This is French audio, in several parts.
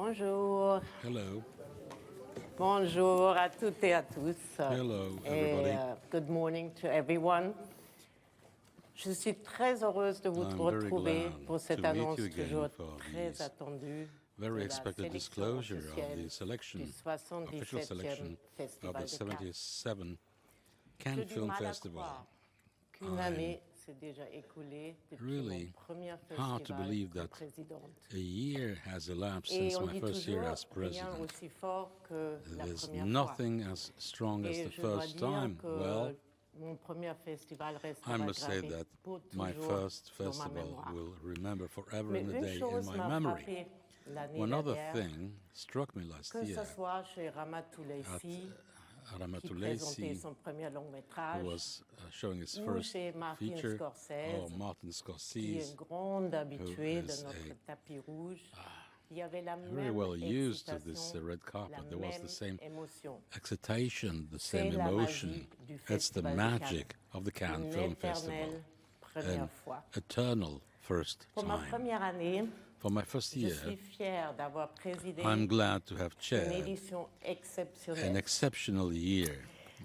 Bonjour. Hello. Bonjour à toutes et à tous. Hello, everybody. Good morning to everyone. Je suis très heureuse de vous I'm very retrouver glad pour cette to meet annonce you again toujours for très this attendue very de la expected sélection disclosure of officielle the selection, du official 77e selection of Festival the de Cannes. 77 J'ai Cannes du Film mal à Festival. croire qu'une année s'est déjà écoulée depuis Really mon premier hard to festival believe comme that présidente. a year has elapsed Et since on my dit first year toujours as rien president. aussi fort que la There's première fois. nothing as strong as Et the je dois first dire time. que Well, mon premier festival I restera must say gravé that pour my toujours first dans ma festival mémoire. will remember forever Mais and a une day in chose my m'a memory. frappé l'année One other dernière, thing struck me last que ce year. soit chez Ramatoulaye qui présentait Ramatoulaye, son premier long who métrage, was showing his ou first chez Martin feature, Scorsese, Martin qui est Scorsese, un grand habitué de is notre a tapis rouge. Il y avait la very même well used to this excitation, red la carpet. There was the même same émotion. excitation, the C'est same la emotion. magie du It's the Festival de magic Cannes. of the Cannes Une Film éternelle Festival, première an fois. eternal first Pour ma time. première année, For my first je year, suis fière d'avoir présidé I'm glad to have une chaired édition an exceptionnelle. exceptional year,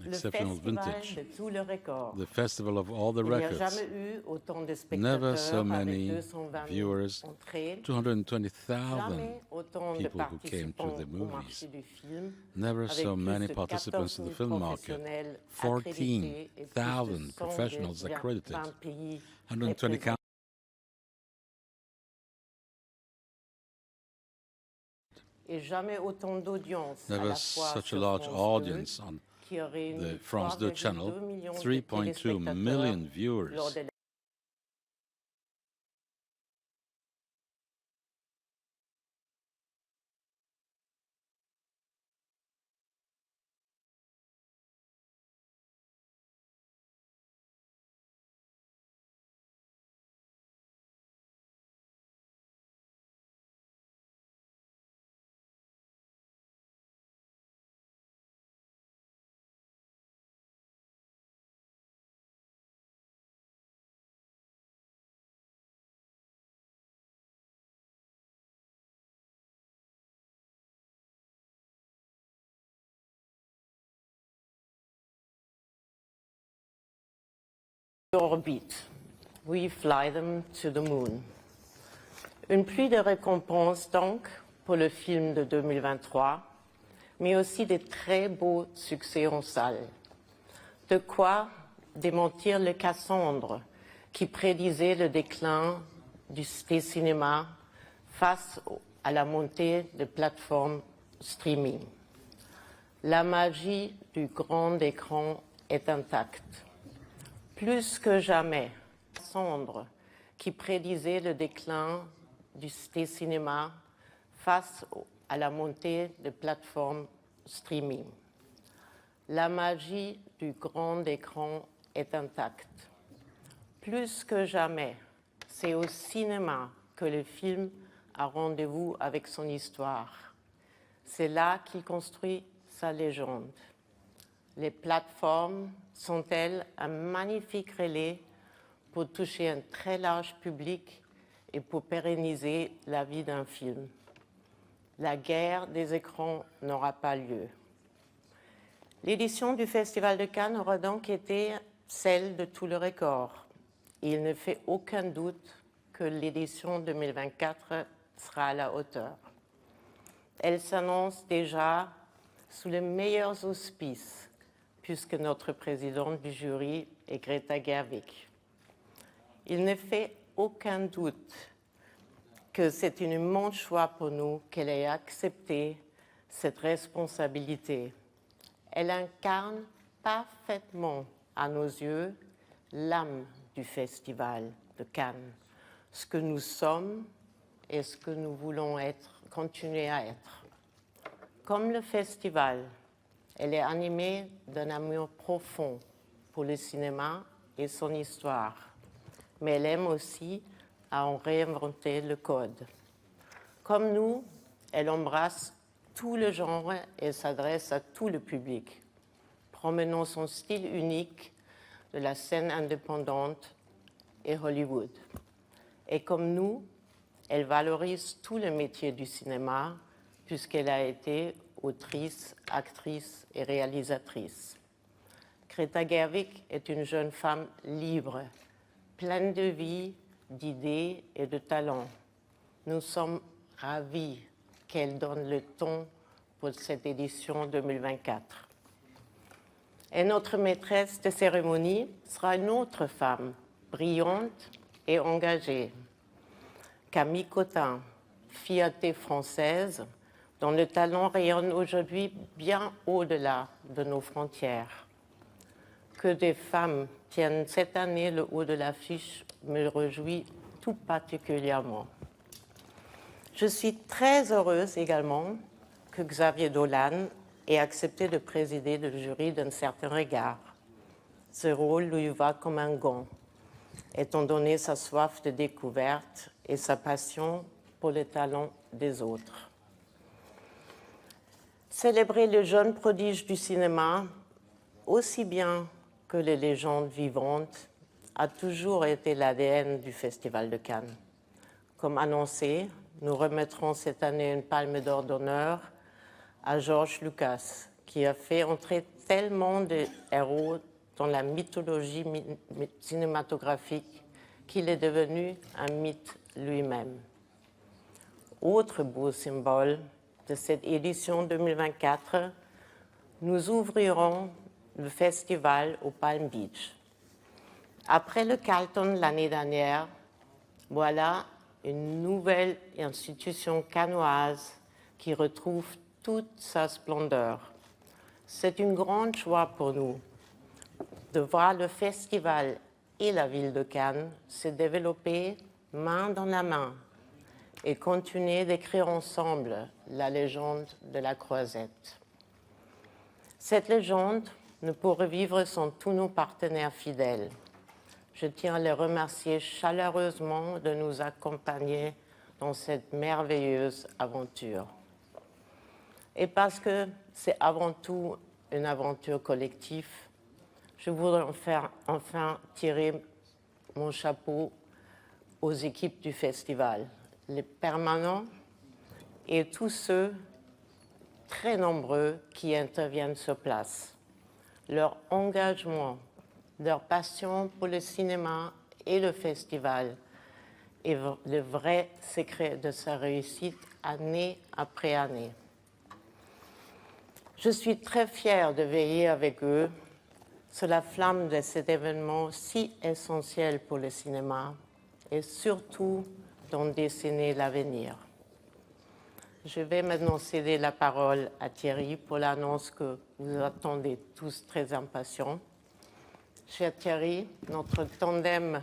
Le exceptional festival vintage, de tous les records. the festival of all the Il n'y a records. jamais eu autant de Never so spectateurs avec many 220 000 viewers, entrées. 220,000 Jamais autant de people who came to participants the au movies. marché du film. Never avec so plus many de participants to the 14 000 film market. professionnels accrédités et plus de 14,000 professionals 120 accredited. pays 120 représentants. countries. Et jamais autant d'audience à Never la fois such a sur large France 2, audience on qui a réuni the France 2 channel, 3,2 millions de 3.2 million téléspectateurs viewers. lors de orbite. We fly them to the moon. Une pluie de récompenses donc pour le film de 2023, mais aussi des très beaux succès en salle. De quoi démentir le Cassandre qui prédisait le déclin des cinémas face à la montée de plateformes streaming. La magie du grand écran est intacte. Plus que jamais, Cassandre qui prédisait le déclin des cinémas face à la montée de plateformes streaming. La magie du grand écran est intacte. Plus que jamais, c'est au cinéma que le film a rendez-vous avec son histoire. C'est là qu'il construit sa légende. Les plateformes sont-elles un magnifique relais pour toucher un très large public et pour pérenniser la vie d'un film? La guerre des écrans n'aura pas lieu. L'édition du Festival de Cannes aura donc été celle de tous les records. Il ne fait aucun doute que l'édition 2024 sera à la hauteur. Elle s'annonce déjà sous les meilleurs auspices, puisque notre présidente du jury est Greta Gerwig. Il ne fait aucun doute que c'est un immense choix pour nous qu'elle ait accepté cette responsabilité. Elle incarne parfaitement, à nos yeux, l'âme du Festival de Cannes, ce que nous sommes et ce que nous voulons continuer à être. Comme le festival, elle est animée d'un amour profond pour le cinéma et son histoire, mais elle aime aussi à en réinventer le code. Comme nous, elle embrasse tout le genre et s'adresse à tout le public, promenant son style unique de la scène indépendante et Hollywood. Et comme nous, elle valorise tous les métiers du cinéma, puisqu'elle a été autrice, actrice et réalisatrice. Greta Gerwig est une jeune femme libre, pleine de vie, d'idées et de talents. Nous sommes ravis qu'elle donne le ton pour cette édition 2024. Et notre maîtresse de cérémonie sera une autre femme, brillante et engagée. Camille Cottin, fierté française, dont le talent rayonne aujourd'hui bien au-delà de nos frontières. Que des femmes tiennent cette année le haut de l'affiche me réjouit tout particulièrement. Je suis très heureuse également que Xavier Dolan ait accepté de présider le jury d'un certain regard. Ce rôle lui va comme un gant, étant donné sa soif de découverte et sa passion pour les talents des autres. Célébrer le jeune prodige du cinéma, aussi bien que les légendes vivantes, a toujours été l'ADN du Festival de Cannes. Comme annoncé, nous remettrons cette année une palme d'or d'honneur à George Lucas, qui a fait entrer tellement de héros dans la mythologie cinématographique qu'il est devenu un mythe lui-même. Autre beau symbole de cette édition 2024, nous ouvrirons le festival au Palm Beach. Après le Carlton l'année dernière, voilà une nouvelle institution cannoise qui retrouve toute sa splendeur. C'est une grande joie pour nous de voir le festival et la ville de Cannes se développer main dans la main et continuer d'écrire ensemble la légende de la Croisette. Cette légende ne pourrait vivre sans tous nos partenaires fidèles. Je tiens à les remercier chaleureusement de nous accompagner dans cette merveilleuse aventure. Et parce que c'est avant tout une aventure collective, je voudrais enfin tirer mon chapeau aux équipes du festival, les permanents et tous ceux très nombreux qui interviennent sur place. Leur engagement, leur passion pour le cinéma et le festival est le vrai secret de sa réussite année après année. Je suis très fière de veiller avec eux sur la flamme de cet événement si essentiel pour le cinéma et surtout d'en dessiner l'avenir. Je vais maintenant céder la parole à Thierry pour l'annonce que vous attendez tous très impatients. Cher Thierry, notre tandem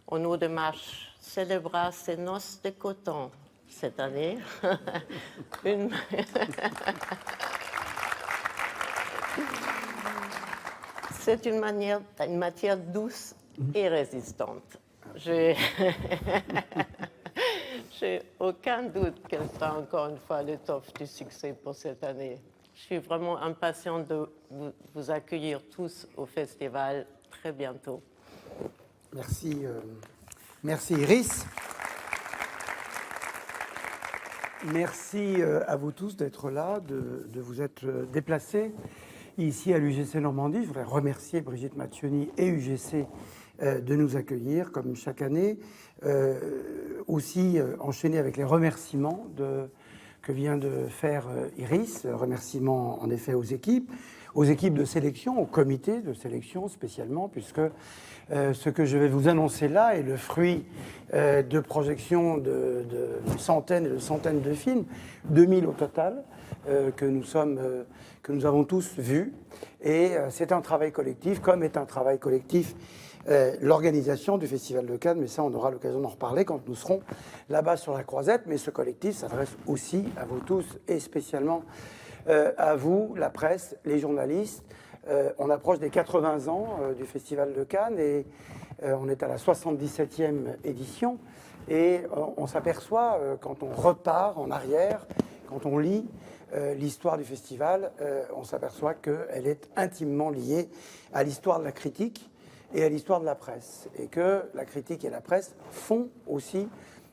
en eau de marche célébrera ses noces de coton cette année. C'est une matière douce et résistante. J'ai aucun doute qu'elle sera encore une fois l'étoffe du succès pour cette année. Je suis vraiment impatiente de vous accueillir tous au festival très bientôt. Merci, merci Iris. Merci à vous tous d'être là, de vous être déplacés ici à l'UGC Normandie. Je voudrais remercier Brigitte Maccioni et UGC de nous accueillir comme chaque année. Aussi enchaîner avec les remerciements que vient de faire Iris, remerciements en effet aux équipes de sélection, au comité de sélection spécialement, puisque ce que je vais vous annoncer là est le fruit de projections de centaines et de centaines de films, 2000 au total, que nous avons tous vus. Et c'est un travail collectif, comme est un travail collectif l'organisation du Festival de Cannes, mais ça on aura l'occasion d'en reparler quand nous serons là-bas sur la Croisette. Mais ce collectif s'adresse aussi à vous tous et spécialement à vous, la presse, les journalistes. On approche des 80 ans du Festival de Cannes et on est à la 77e édition et on s'aperçoit quand on repart en arrière, quand on lit l'histoire du festival, on s'aperçoit qu'elle est intimement liée à l'histoire de la critique et à l'histoire de la presse, et que la critique et la presse font aussi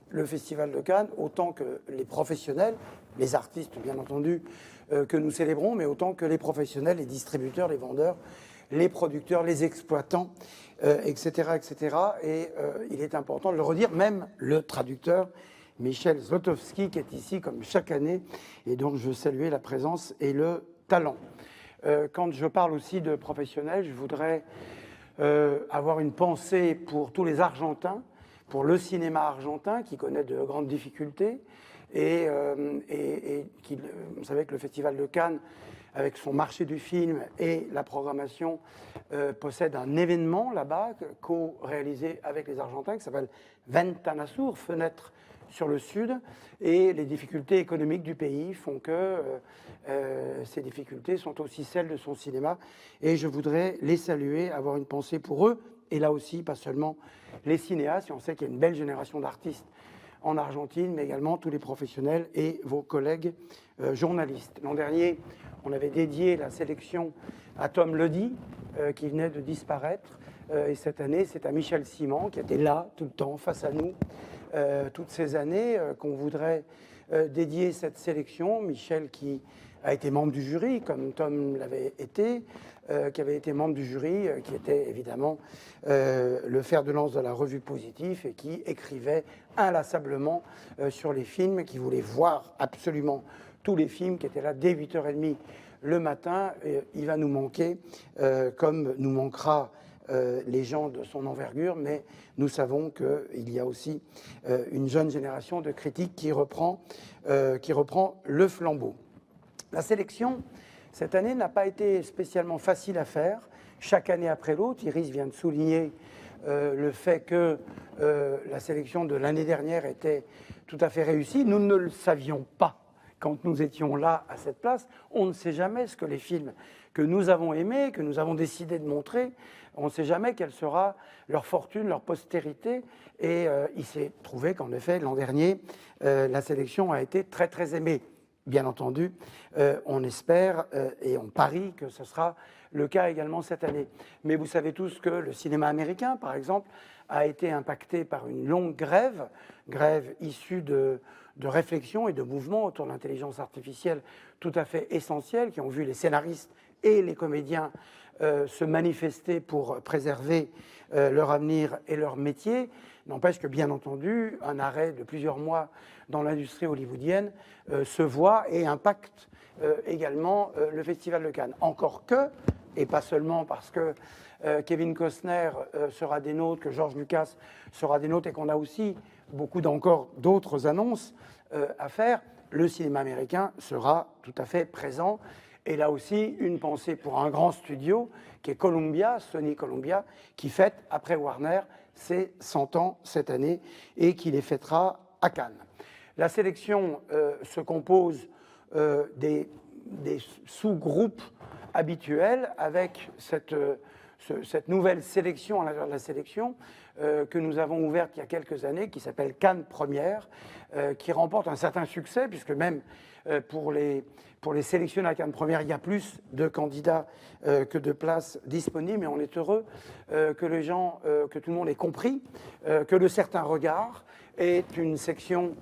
le Festival de Cannes autant que les professionnels, les artistes, bien entendu, que nous célébrons, mais autant que les professionnels, les distributeurs, les vendeurs, les producteurs, les exploitants, etc., etc. Et il est important de le redire, même le traducteur, Michel Zlotowski, qui est ici comme chaque année, et dont je veux saluer la présence et le talent. Quand je parle aussi de professionnels, je voudrais avoir une pensée pour tous les Argentins, pour le cinéma argentin qui connaît de grandes difficultés, et vous savez que le Festival de Cannes, avec son marché du film et la programmation, possède un événement là-bas, co-réalisé avec les Argentins, qui s'appelle Ventana Sur, fenêtre sur le sud, et les difficultés économiques du pays font que ces difficultés sont aussi celles de son cinéma, et je voudrais les saluer, avoir une pensée pour eux, et là aussi, pas seulement les cinéastes, et on sait qu'il y a une belle génération d'artistes en Argentine, mais également tous les professionnels et vos collègues journalistes. L'an dernier, on avait dédié la sélection à Tom Ledy, qui venait de disparaître, et cette année, c'est à Michel Simon, qui était là tout le temps, face à nous, toutes ces années, qu'on voudrait dédier cette sélection. Michel qui a été membre du jury, comme Tom l'avait été, qui avait été membre du jury, qui était évidemment le fer de lance de la revue Positif et qui écrivait inlassablement sur les films, qui voulait voir absolument tous les films, qui étaient là dès 8h30 le matin. Il va nous manquer, comme nous manquera les gens de son envergure, mais nous savons qu'il y a aussi une jeune génération de critiques qui reprend le flambeau. La sélection, cette année, n'a pas été spécialement facile à faire. Chaque année après l'autre, Iris vient de souligner le fait que la sélection de l'année dernière était tout à fait réussie. Nous ne le savions pas quand nous étions là à cette place. On ne sait jamais ce que les films que nous avons aimés, que nous avons décidé de montrer, on ne sait jamais quelle sera leur fortune, leur postérité. Et il s'est trouvé qu'en effet, l'an dernier, la sélection a été très, très aimée. Bien entendu, on espère et on parie que ce sera le cas également cette année. Mais vous savez tous que le cinéma américain, par exemple, a été impacté par une longue grève issue de réflexions et de mouvements autour de l'intelligence artificielle tout à fait essentiels, qui ont vu les scénaristes et les comédiens se manifester pour préserver leur avenir et leur métier. N'empêche que, bien entendu, un arrêt de plusieurs mois dans l'industrie hollywoodienne se voit et impacte également le Festival de Cannes. Encore que, et pas seulement parce que Kevin Costner sera des nôtres, que George Lucas sera des nôtres, et qu'on a aussi beaucoup encore d'autres annonces à faire, le cinéma américain sera tout à fait présent. Et là aussi, une pensée pour un grand studio qui est Columbia, Sony Columbia, qui fête, après Warner, ses 100 ans cette année et qui les fêtera à Cannes. La sélection se compose des sous-groupes habituels avec cette nouvelle sélection à l'intérieur de la sélection que nous avons ouverte il y a quelques années, qui s'appelle Cannes Première, qui remporte un certain succès, puisque même pour les sélectionner à Cannes Première, il y a plus de candidats que de places disponibles, mais on est heureux que tout le monde ait compris que Le Certain Regard est une section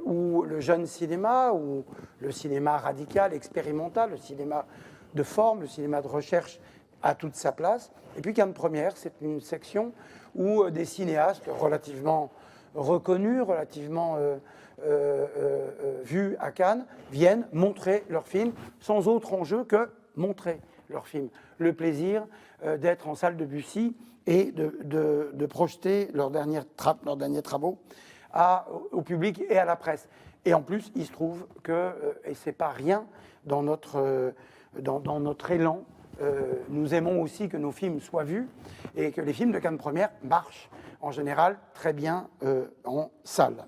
où le jeune cinéma, ou le cinéma radical, expérimental, le cinéma de forme, le cinéma de recherche a toute sa place. Et puis Cannes Première, c'est une section où des cinéastes relativement reconnus, relativement vus à Cannes, viennent montrer leurs films sans autre enjeu que montrer leurs films. Le plaisir d'être en salle de Bussy et de projeter leurs derniers travaux au public et à la presse. Et en plus, il se trouve que, et c'est pas rien dans notre élan, nous aimons aussi que nos films soient vus et que les films de Cannes Première marchent en général très bien en salle.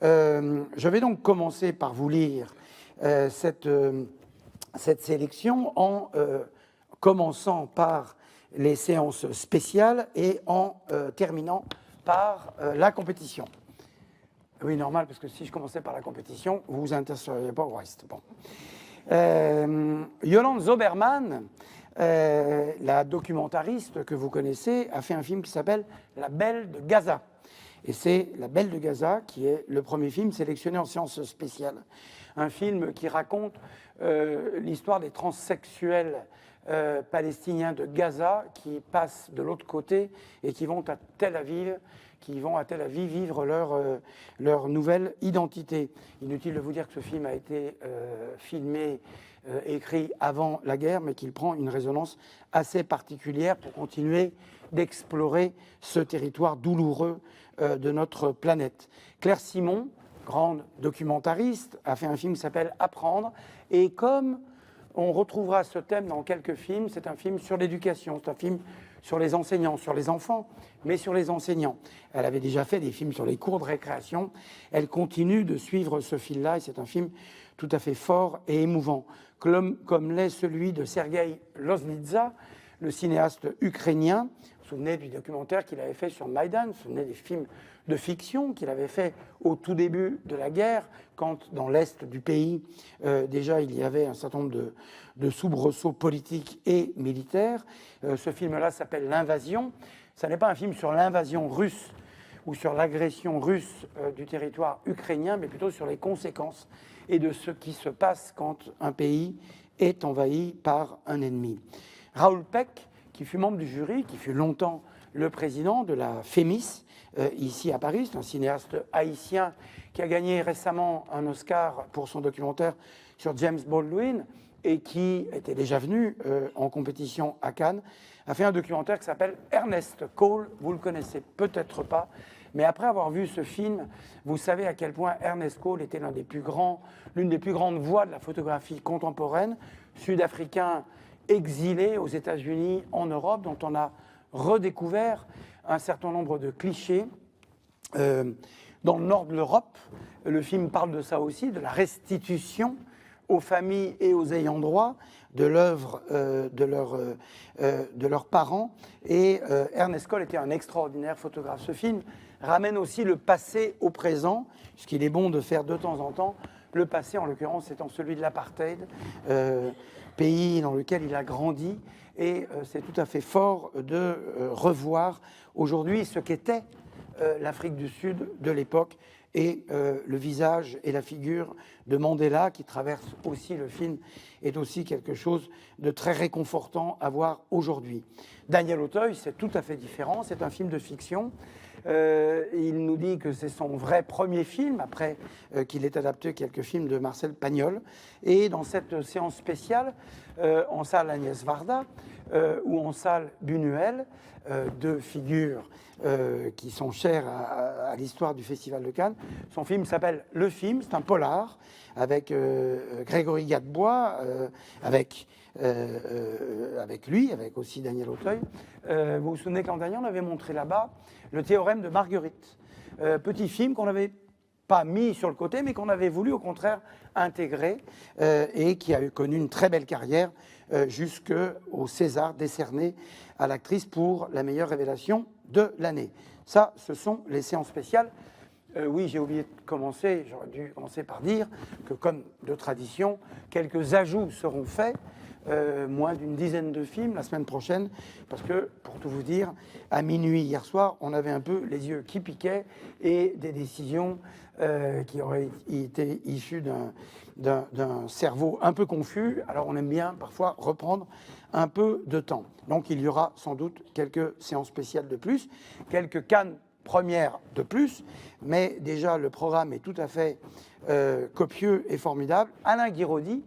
Je vais donc commencer par vous lire cette sélection en commençant par les séances spéciales et en terminant par la compétition. Oui, normal, parce que si je commençais par la compétition, vous vous intéresseriez pas au reste. Bon. Yolande Zoberman, la documentariste que vous connaissez, a fait un film qui s'appelle La Belle de Gaza. Et c'est La Belle de Gaza qui est le premier film sélectionné en séance spéciale. Un film qui raconte l'histoire des transsexuels palestiniens de Gaza qui passent de l'autre côté et qui vont à Tel Aviv vivre leur nouvelle identité. Inutile de vous dire que ce film a été filmé, écrit avant la guerre, mais qu'il prend une résonance assez particulière pour continuer d'explorer ce territoire douloureux de notre planète. Claire Simon, grande documentariste, a fait un film qui s'appelle « Apprendre ». Et comme on retrouvera ce thème dans quelques films, c'est un film sur l'éducation, c'est un film sur les enseignants, sur les enfants, mais sur les enseignants. Elle avait déjà fait des films sur les cours de récréation. Elle continue de suivre ce fil-là et c'est un film tout à fait fort et émouvant, comme l'est celui de Sergueï Loznitsa, le cinéaste ukrainien. Vous vous souvenez du documentaire qu'il avait fait sur Maïdan, vous vous souvenez des films de fiction qu'il avait fait au tout début de la guerre, quand dans l'est du pays, déjà il y avait un certain nombre de soubresauts politiques et militaires. Ce film-là s'appelle L'Invasion. Ce n'est pas un film sur l'invasion russe ou sur l'agression russe du territoire ukrainien, mais plutôt sur les conséquences et de ce qui se passe quand un pays est envahi par un ennemi. Raoul Peck, qui fut membre du jury, qui fut longtemps le président de la FEMIS, ici à Paris, c'est un cinéaste haïtien qui a gagné récemment un Oscar pour son documentaire sur James Baldwin et qui était déjà venu en compétition à Cannes, a fait un documentaire qui s'appelle Ernest Cole. Vous le connaissez peut-être pas, mais après avoir vu ce film, vous savez à quel point Ernest Cole était l'une des plus grandes voix de la photographie contemporaine, sud-africain exilé aux États-Unis, en Europe, dont on a redécouvert un certain nombre de clichés. Dans le nord de l'Europe, le film parle de ça aussi, de la restitution aux familles et aux ayants droit de l'œuvre de leurs parents. Et Ernest Cole était un extraordinaire photographe. Ce film ramène aussi le passé au présent, puisqu'il est bon de faire de temps en temps le passé, en l'occurrence étant celui de l'apartheid, pays dans lequel il a grandi. Et c'est tout à fait fort de revoir aujourd'hui ce qu'était l'Afrique du Sud de l'époque et le visage et la figure de Mandela qui traverse aussi le film est aussi quelque chose de très réconfortant à voir aujourd'hui. Daniel Auteuil, c'est tout à fait différent, c'est un film de fiction. Il nous dit que c'est son vrai premier film, après qu'il ait adapté quelques films de Marcel Pagnol. Et dans cette séance spéciale, en salle Agnès Varda ou en salle Buñuel, deux figures qui sont chères à l'histoire du Festival de Cannes. Son film s'appelle Le Film, c'est un polar avec Grégory Gadebois, avec lui, avec aussi Daniel Auteuil. Vous vous souvenez que l'an dernier, on avait montré là-bas le théorème de Marguerite. Petit film qu'on n'avait pas mis sur le côté, mais qu'on avait voulu au contraire intégrer et qui a connu une très belle carrière jusqu'au César décerné à l'actrice pour la meilleure révélation de l'année. Ça, ce sont les séances spéciales. Oui, j'ai oublié de commencer, j'aurais dû commencer par dire que comme de tradition, quelques ajouts seront faits, moins d'une dizaine de films la semaine prochaine, parce que, pour tout vous dire, à minuit hier soir, on avait un peu les yeux qui piquaient et des décisions qui auraient été issues d'un cerveau un peu confus. Alors on aime bien parfois reprendre un peu de temps. Donc il y aura sans doute quelques séances spéciales de plus, quelques Cannes premières de plus, mais déjà le programme est tout à fait copieux et formidable. Alain Guiraudy,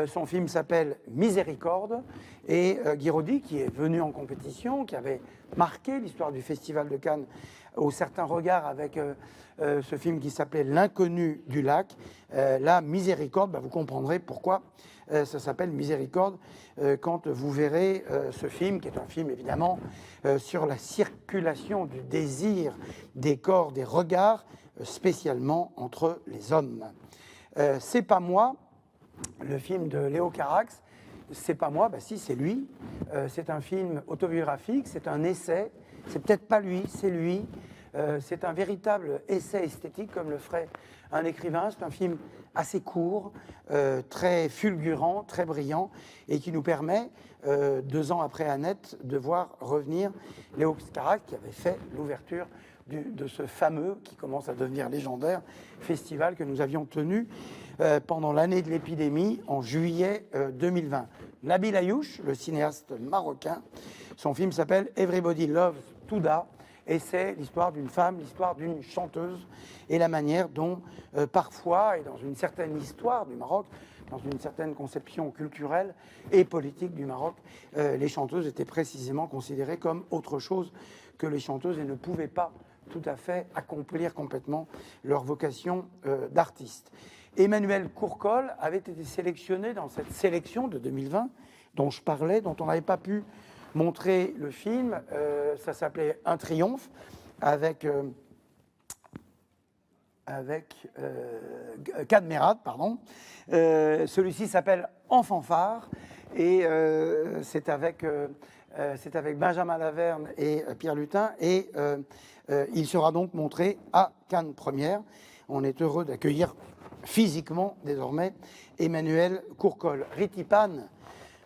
son film s'appelle Miséricorde, et Guiraudy, qui est venu en compétition, qui avait marqué l'histoire du Festival de Cannes au certain regard avec ce film qui s'appelait L'inconnu du lac. Là, Miséricorde, vous comprendrez pourquoi ça s'appelle Miséricorde quand vous verrez ce film, qui est un film évidemment sur la circulation du désir, des corps, des regards, spécialement entre les hommes. C'est pas moi, le film de Léo Carax, c'est pas moi, si c'est lui. C'est un film autobiographique, c'est un essai. C'est peut-être pas lui, c'est lui. C'est un véritable essai esthétique, comme le ferait un écrivain. C'est un film assez court, très fulgurant, très brillant, et qui nous permet, 2 ans après Annette, de voir revenir Léo Carax, qui avait fait l'ouverture de ce fameux, qui commence à devenir légendaire, festival que nous avions tenu pendant l'année de l'épidémie, en juillet 2020. Nabil Ayouch, le cinéaste marocain, son film s'appelle Everybody Loves Touda, et c'est l'histoire d'une femme, l'histoire d'une chanteuse, et la manière dont parfois, et dans une certaine histoire du Maroc, dans une certaine conception culturelle et politique du Maroc, les chanteuses étaient précisément considérées comme autre chose que les chanteuses et ne pouvaient pas tout à fait accomplir complètement leur vocation d'artiste. Emmanuel Courcol avait été sélectionné dans cette sélection de 2020 dont je parlais, dont on n'avait pas pu montrer le film. Ça s'appelait Un triomphe avec Kad Merad, pardon. Celui-ci s'appelle En fanfare et c'est avec Benjamin Laverne et Pierre Lutin et il sera donc montré à Cannes Première. On est heureux d'accueillir physiquement désormais Emmanuel Courcol. Ritipan,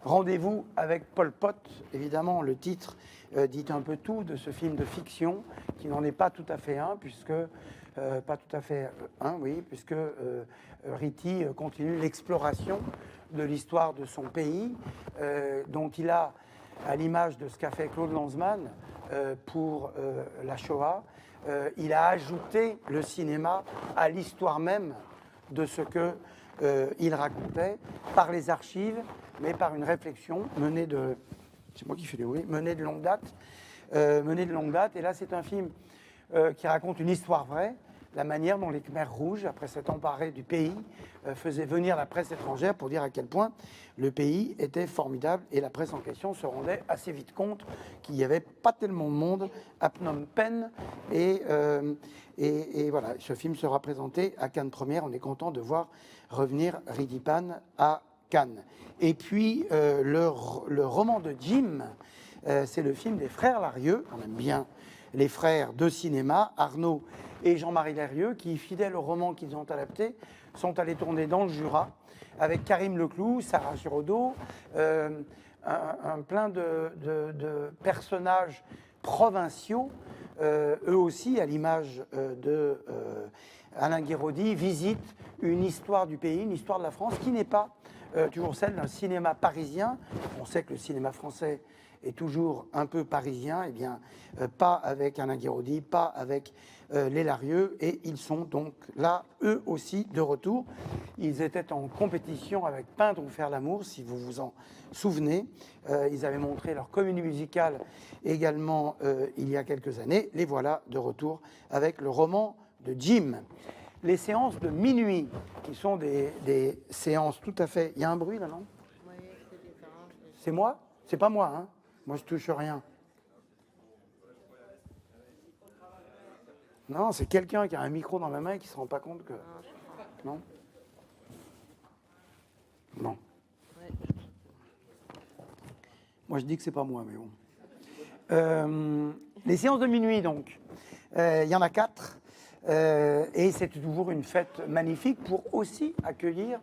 Rendez-vous avec Pol Pot, évidemment le titre dit un peu tout de ce film de fiction qui n'en est pas tout à fait un puisque Riti continue l'exploration de l'histoire de son pays, dont il a, à l'image de ce qu'a fait Claude Lanzmann pour la Shoah, il a ajouté le cinéma à l'histoire même de ce qu'il racontait par les archives, mais par une réflexion menée de... C'est moi qui fais du bruit, menée de longue date. Et là, c'est un film qui raconte une histoire vraie, la manière dont les Khmers rouges, après s'être emparés du pays, faisaient venir la presse étrangère pour dire à quel point le pays était formidable. Et la presse en question se rendait assez vite compte qu'il n'y avait pas tellement de monde à Phnom Penh. Et voilà, ce film sera présenté à Cannes Première. On est content de voir revenir Ritipan à Cannes. Et puis, le roman de Jim, c'est le film des frères Larieux. On aime bien les frères de cinéma, Arnaud et Jean-Marie Larieux, qui, fidèles au roman qu'ils ont adapté, sont allés tourner dans le Jura avec Karim Leclou, Sarah Giraudot, un plein de personnages provinciaux, eux aussi, à l'image de Alain Guiraudy, visitent une histoire du pays, une histoire de la France, qui n'est pas toujours celle d'un cinéma parisien. On sait que le cinéma français est toujours un peu parisien, et bien pas avec Alain Guiraudy, pas avec les Larieux, et ils sont donc là, eux aussi, de retour. Ils étaient en compétition avec Peindre ou faire l'amour, si vous vous en souvenez. Ils avaient montré leur comédie musicale également il y a quelques années. Les voilà de retour avec le roman de Jim. Les séances de minuit, qui sont des séances tout à fait... Il y a un bruit là, non? Oui, c'est différent. C'est moi? C'est pas moi, hein? Moi, je touche rien. Non, c'est quelqu'un qui a un micro dans la main et qui ne se rend pas compte que... Non? Non. Moi, je dis que c'est pas moi, mais bon. Les séances de minuit, donc. Il y en a 4. Et c'est toujours une fête magnifique pour aussi accueillir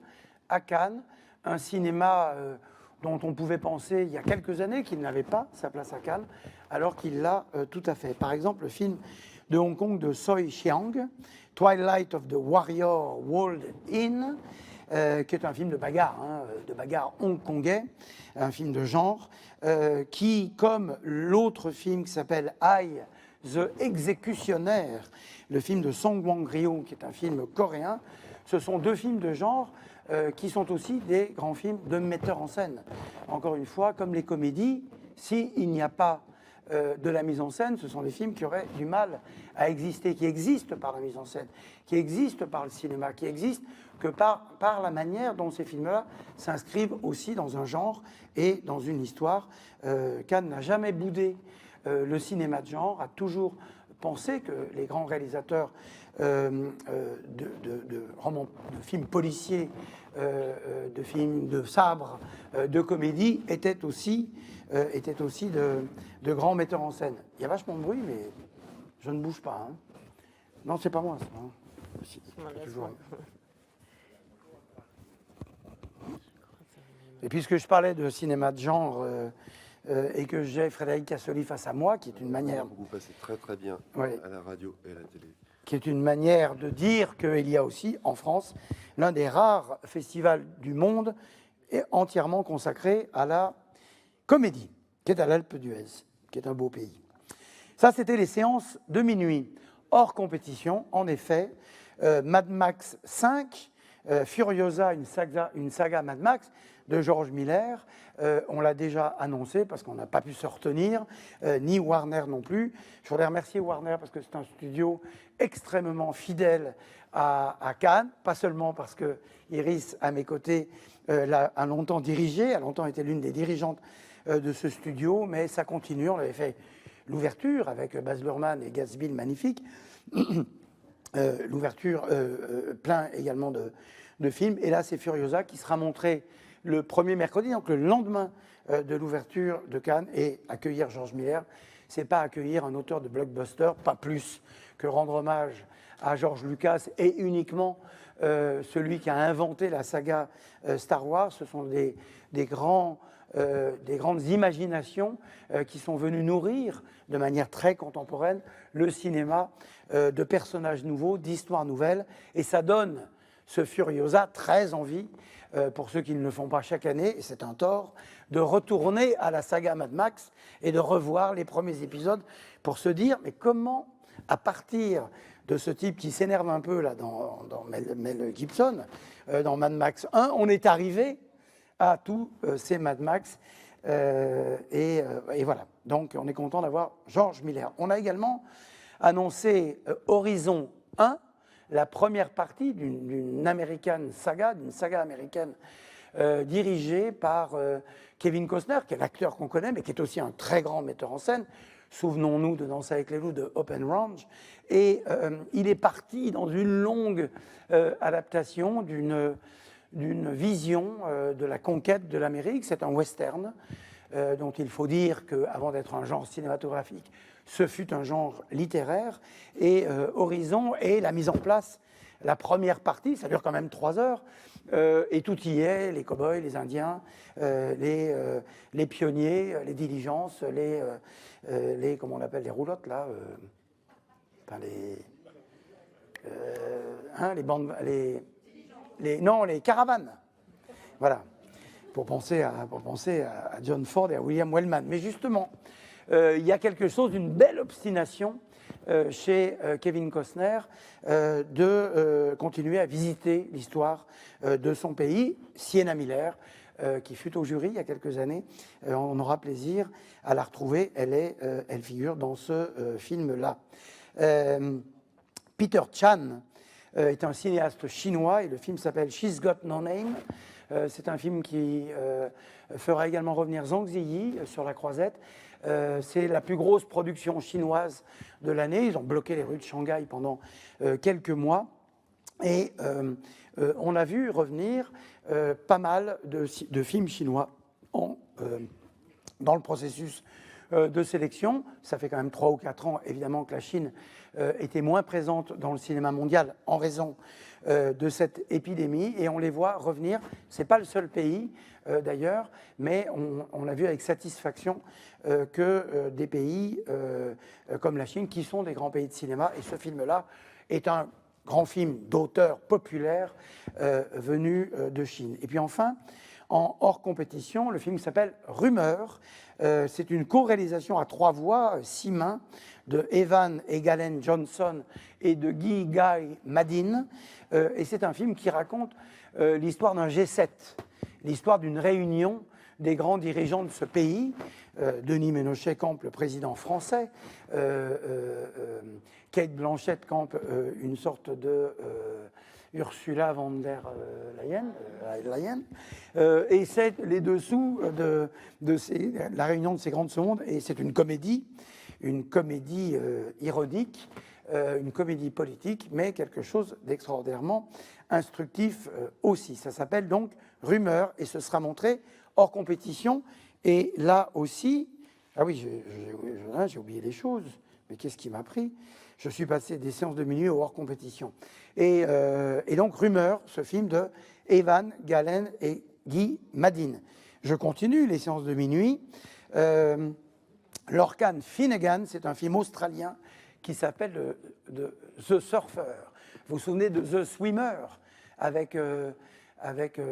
à Cannes un cinéma dont on pouvait penser il y a quelques années qu'il n'avait pas sa place à Cannes, alors qu'il l'a tout à fait. Par exemple, le film de Hong Kong de Tsoi Chiang, Twilight of the Warrior World Inn, qui est un film de bagarre hongkongais, un film de genre, qui, comme l'autre film qui s'appelle I, The Exécutionnaire, le film de Song Wang-ryo, qui est un film coréen, ce sont deux films de genre qui sont aussi des grands films de metteurs en scène. Encore une fois, comme les comédies, s'il n'y a pas de la mise en scène, ce sont des films qui auraient du mal à exister, qui existent par la mise en scène, qui existent par le cinéma, qui existent que par la manière dont ces films-là s'inscrivent aussi dans un genre et dans une histoire. Cannes n'a jamais boudé le cinéma de genre, a toujours pensé que les grands réalisateurs de romans, de films policiers, de films de sabre, de comédie, étaient aussi de grands metteurs en scène. Il y a vachement de bruit, mais je ne bouge pas. Hein. Non, c'est pas moi. Ça, hein. Si, toujours. Et puisque je parlais de cinéma de genre, et que j'ai Frédéric Cassoli face à moi, qui est une manière... Vous passez très très bien Ouais. à la radio et à la télé. Qui est une manière de dire qu'il y a aussi en France l'un des rares festivals du monde entièrement consacré à la comédie, qui est à l'Alpe d'Huez, qui est un beau pays. Ça, c'était les séances de minuit. Hors compétition, en effet, Mad Max 5, Furiosa, une saga Mad Max de George Miller. On l'a déjà annoncé parce qu'on n'a pas pu se retenir, ni Warner non plus. Je voudrais remercier Warner parce que c'est un studio extrêmement fidèle à Cannes, pas seulement parce que Iris, à mes côtés, a longtemps dirigé, a longtemps été l'une des dirigeantes de ce studio, mais ça continue. On avait fait l'ouverture avec Baz Luhrmann et Gatsby le Magnifique. L'ouverture plein également de films. Et là, c'est Furiosa qui sera montré le premier mercredi, donc le lendemain de l'ouverture de Cannes. Et accueillir George Miller, c'est pas accueillir un auteur de blockbuster, pas plus que rendre hommage à George Lucas et uniquement celui qui a inventé la saga Star Wars. Ce sont des grandes imaginations qui sont venues nourrir de manière très contemporaine le cinéma de personnages nouveaux, d'histoires nouvelles. Et ça donne ce Furiosa très envie, pour ceux qui ne le font pas chaque année, et c'est un tort, de retourner à la saga Mad Max et de revoir les premiers épisodes pour se dire, mais comment, à partir de ce type qui s'énerve un peu là dans Mel Gibson, dans Mad Max 1, on est arrivé à tous ces Mad Max. Et voilà, donc on est content d'avoir George Miller. On a également annoncé Horizon 1, la première partie d'une saga américaine dirigée par Kevin Costner, qui est l'acteur qu'on connaît, mais qui est aussi un très grand metteur en scène. Souvenons-nous de Danser avec les loups de Open Range. Et il est parti dans une longue adaptation d'une vision de la conquête de l'Amérique. C'est un western dont il faut dire qu'avant d'être un genre cinématographique, ce fut un genre littéraire. Et Horizon est la mise en place, la première partie, ça dure quand même 3 heures, et tout y est, les cow-boys, les Indiens, les pionniers, les diligences, les comment on appelle, les roulottes, là, enfin les caravanes. Voilà, pour penser à John Ford et à William Wellman. Mais justement, il y a quelque chose d'une belle obstination chez Kevin Costner de continuer à visiter l'histoire de son pays. Sienna Miller, qui fut au jury il y a quelques années, on aura plaisir à la retrouver. Elle figure dans ce film-là. Peter Chan est un cinéaste chinois et le film s'appelle She's Got No Name. C'est un film qui fera également revenir Zhang Ziyi sur la croisette. C'est la plus grosse production chinoise de l'année. Ils ont bloqué les rues de Shanghai pendant quelques mois. Et on a vu revenir pas mal de films chinois dans le processus de sélection. Ça fait quand même 3 ou 4 ans, évidemment, que la Chine était moins présente dans le cinéma mondial en raison de cette épidémie. Et on les voit revenir. Ce n'est pas le seul pays, d'ailleurs, mais on a vu avec satisfaction que des pays comme la Chine, qui sont des grands pays de cinéma, et ce film-là est un grand film d'auteur populaire venu de Chine. Et puis enfin, en hors compétition, le film s'appelle Rumeur. C'est une co-réalisation à 3 voix, 6 mains, de Evan et Galen Johnson et de Guy Madin. Et c'est un film qui raconte l'histoire d'un G7, l'histoire d'une réunion des grands dirigeants de ce pays. Denis Ménochet-Camp, le président français, Kate Blanchett-Camp, une sorte de Ursula von der Leyen, et c'est les dessous de la réunion de ces grands de ce monde, et c'est une comédie ironique, une comédie politique, mais quelque chose d'extraordinairement instructif aussi. Ça s'appelle donc Rumeur, et ce sera montré hors compétition. Et là aussi, ah oui, j'ai oublié les choses, mais qu'est-ce qui m'a pris? Je suis passé des séances de minuit au hors compétition. Et donc, Rumeur, ce film de Evan Galen et Guy Madin. Je continue les séances de minuit Lorcan Finnegan, c'est un film australien qui s'appelle The Surfer. Vous vous souvenez de The Swimmer avec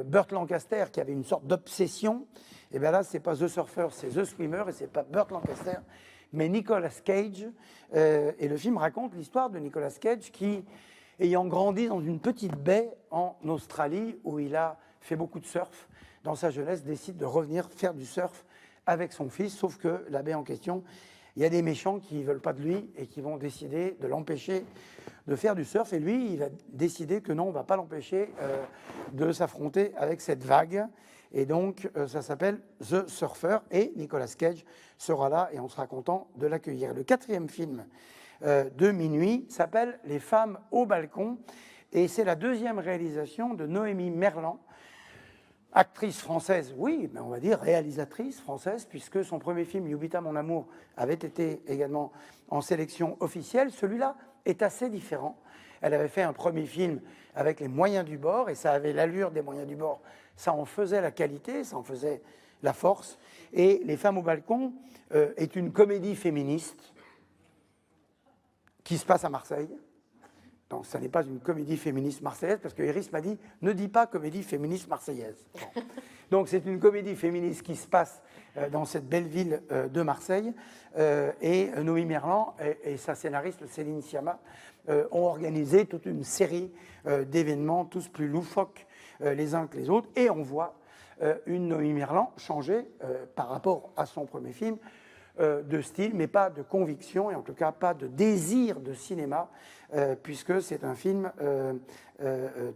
Burt Lancaster qui avait une sorte d'obsession. Et bien là, c'est pas The Surfer, c'est The Swimmer et c'est pas Burt Lancaster, mais Nicolas Cage. Et le film raconte l'histoire de Nicolas Cage qui, ayant grandi dans une petite baie en Australie où il a fait beaucoup de surf, dans sa jeunesse, décide de revenir faire du surf avec son fils, sauf que la baie en question, il y a des méchants qui ne veulent pas de lui et qui vont décider de l'empêcher de faire du surf. Et lui, il va décider que non, on ne va pas l'empêcher de s'affronter avec cette vague. Et donc, ça s'appelle The Surfer. Et Nicolas Cage sera là et on sera content de l'accueillir. Le 4e film de Minuit s'appelle Les femmes au balcon. Et c'est la 2e réalisation de Noémie Merlan, actrice française, oui, mais on va dire réalisatrice française, puisque son premier film, Yubita, mon amour, avait été également en sélection officielle. Celui-là est assez différent. Elle avait fait un premier film avec les moyens du bord, et ça avait l'allure des moyens du bord. Ça en faisait la qualité, ça en faisait la force. Et Les femmes au balcon est une comédie féministe qui se passe à Marseille. Donc, ça n'est pas une comédie féministe marseillaise, parce que Iris m'a dit « ne dis pas comédie féministe marseillaise ». Bon. Donc, c'est une comédie féministe qui se passe dans cette belle ville de Marseille. Et Noémie Merlan et sa scénariste Céline Sciamma ont organisé toute une série d'événements, tous plus loufoques les uns que les autres. Et on voit une Noémie Merlan changer par rapport à son premier film, de style, mais pas de conviction, et en tout cas pas de désir de cinéma, puisque c'est un film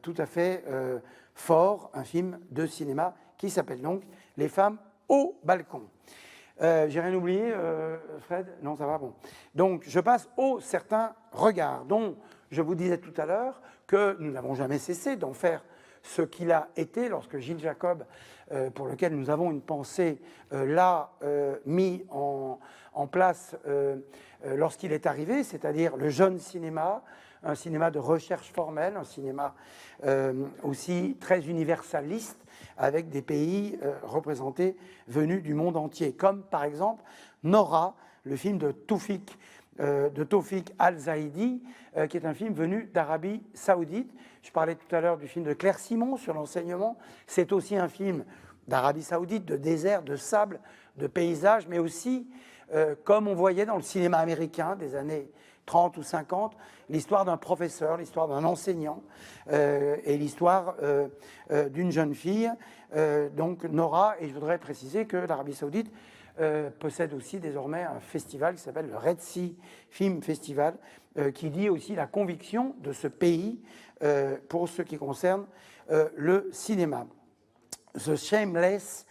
tout à fait fort, un film de cinéma qui s'appelle donc Les femmes au balcon. J'ai rien oublié, Fred? Non, ça va, bon. Donc, je passe aux certains regards, dont je vous disais tout à l'heure que nous n'avons jamais cessé d'en faire ce qu'il a été lorsque Gilles Jacob, pour lequel nous avons une pensée, l'a mis en place lorsqu'il est arrivé, c'est-à-dire le jeune cinéma, un cinéma de recherche formelle, un cinéma aussi très universaliste, avec des pays représentés venus du monde entier, comme par exemple Nora, le film de Taoufik Al-Zaidi, qui est un film venu d'Arabie Saoudite. Je parlais tout à l'heure du film de Claire Simon sur l'enseignement. C'est aussi un film d'Arabie Saoudite, de désert, de sable, de paysages, mais aussi, comme on voyait dans le cinéma américain des années 30 ou 50, l'histoire d'un professeur, l'histoire d'un enseignant et l'histoire d'une jeune fille, donc Nora. Et je voudrais préciser que l'Arabie Saoudite possède aussi désormais un festival qui s'appelle le Red Sea Film Festival, qui dit aussi la conviction de ce pays pour ce qui concerne le cinéma. The Shameless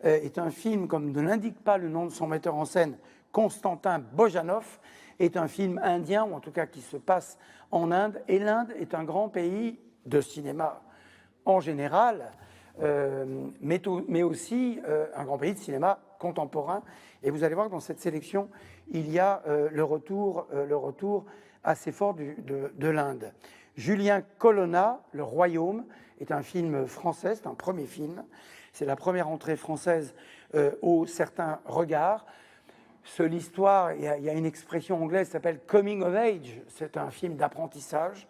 est un film, comme ne l'indique pas le nom de son metteur en scène, Konstantin Bojanov, est un film indien, ou en tout cas qui se passe en Inde, et l'Inde est un grand pays de cinéma en général, mais aussi un grand pays de cinéma contemporain. Et vous allez voir que dans cette sélection, il y a le retour assez fort de l'Inde. Julien Colonna, Le Royaume, est un film français, c'est un premier film. C'est la première entrée française au certain regard. L'histoire, il y a une expression anglaise qui s'appelle « coming of age ». C'est un film d'apprentissage,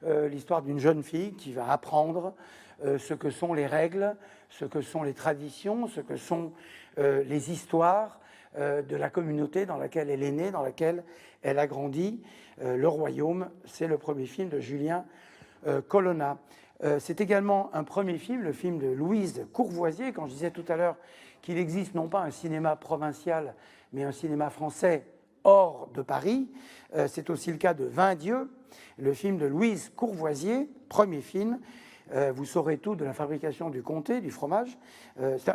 l'histoire d'une jeune fille qui va apprendre ce que sont les règles, ce que sont les traditions, ce que sont les histoires de la communauté dans laquelle elle est née, dans laquelle elle a grandi. Le Royaume, c'est le premier film de Julien Colonna. C'est également un premier film, le film de Louise Courvoisier. Quand je disais tout à l'heure qu'il existe non pas un cinéma provincial, mais un cinéma français hors de Paris, c'est aussi le cas de 20 dieux, le film de Louise Courvoisier, premier film. Vous saurez tout de la fabrication du comté, du fromage.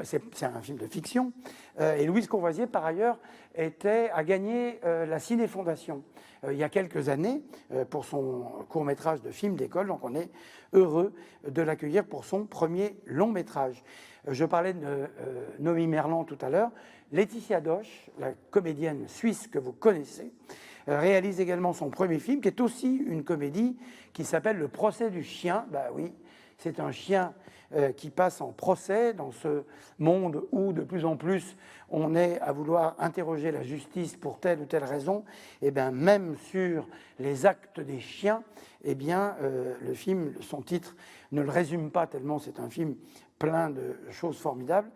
C'est un film de fiction. Et Louise Courvoisier, par ailleurs, a gagné la Ciné Fondation il y a quelques années pour son court-métrage de film d'école. Donc on est heureux de l'accueillir pour son premier long-métrage. Je parlais de Noémie Merlan tout à l'heure. Laetitia Doche, la comédienne suisse que vous connaissez, réalise également son premier film, qui est aussi une comédie qui s'appelle Le procès du chien. Bah oui, C'est un chien qui passe en procès dans ce monde où de plus en plus on est à vouloir interroger la justice pour telle ou telle raison. Et bien même sur les actes des chiens, eh bien le film, son titre ne le résume pas tellement, c'est un film plein de choses formidables,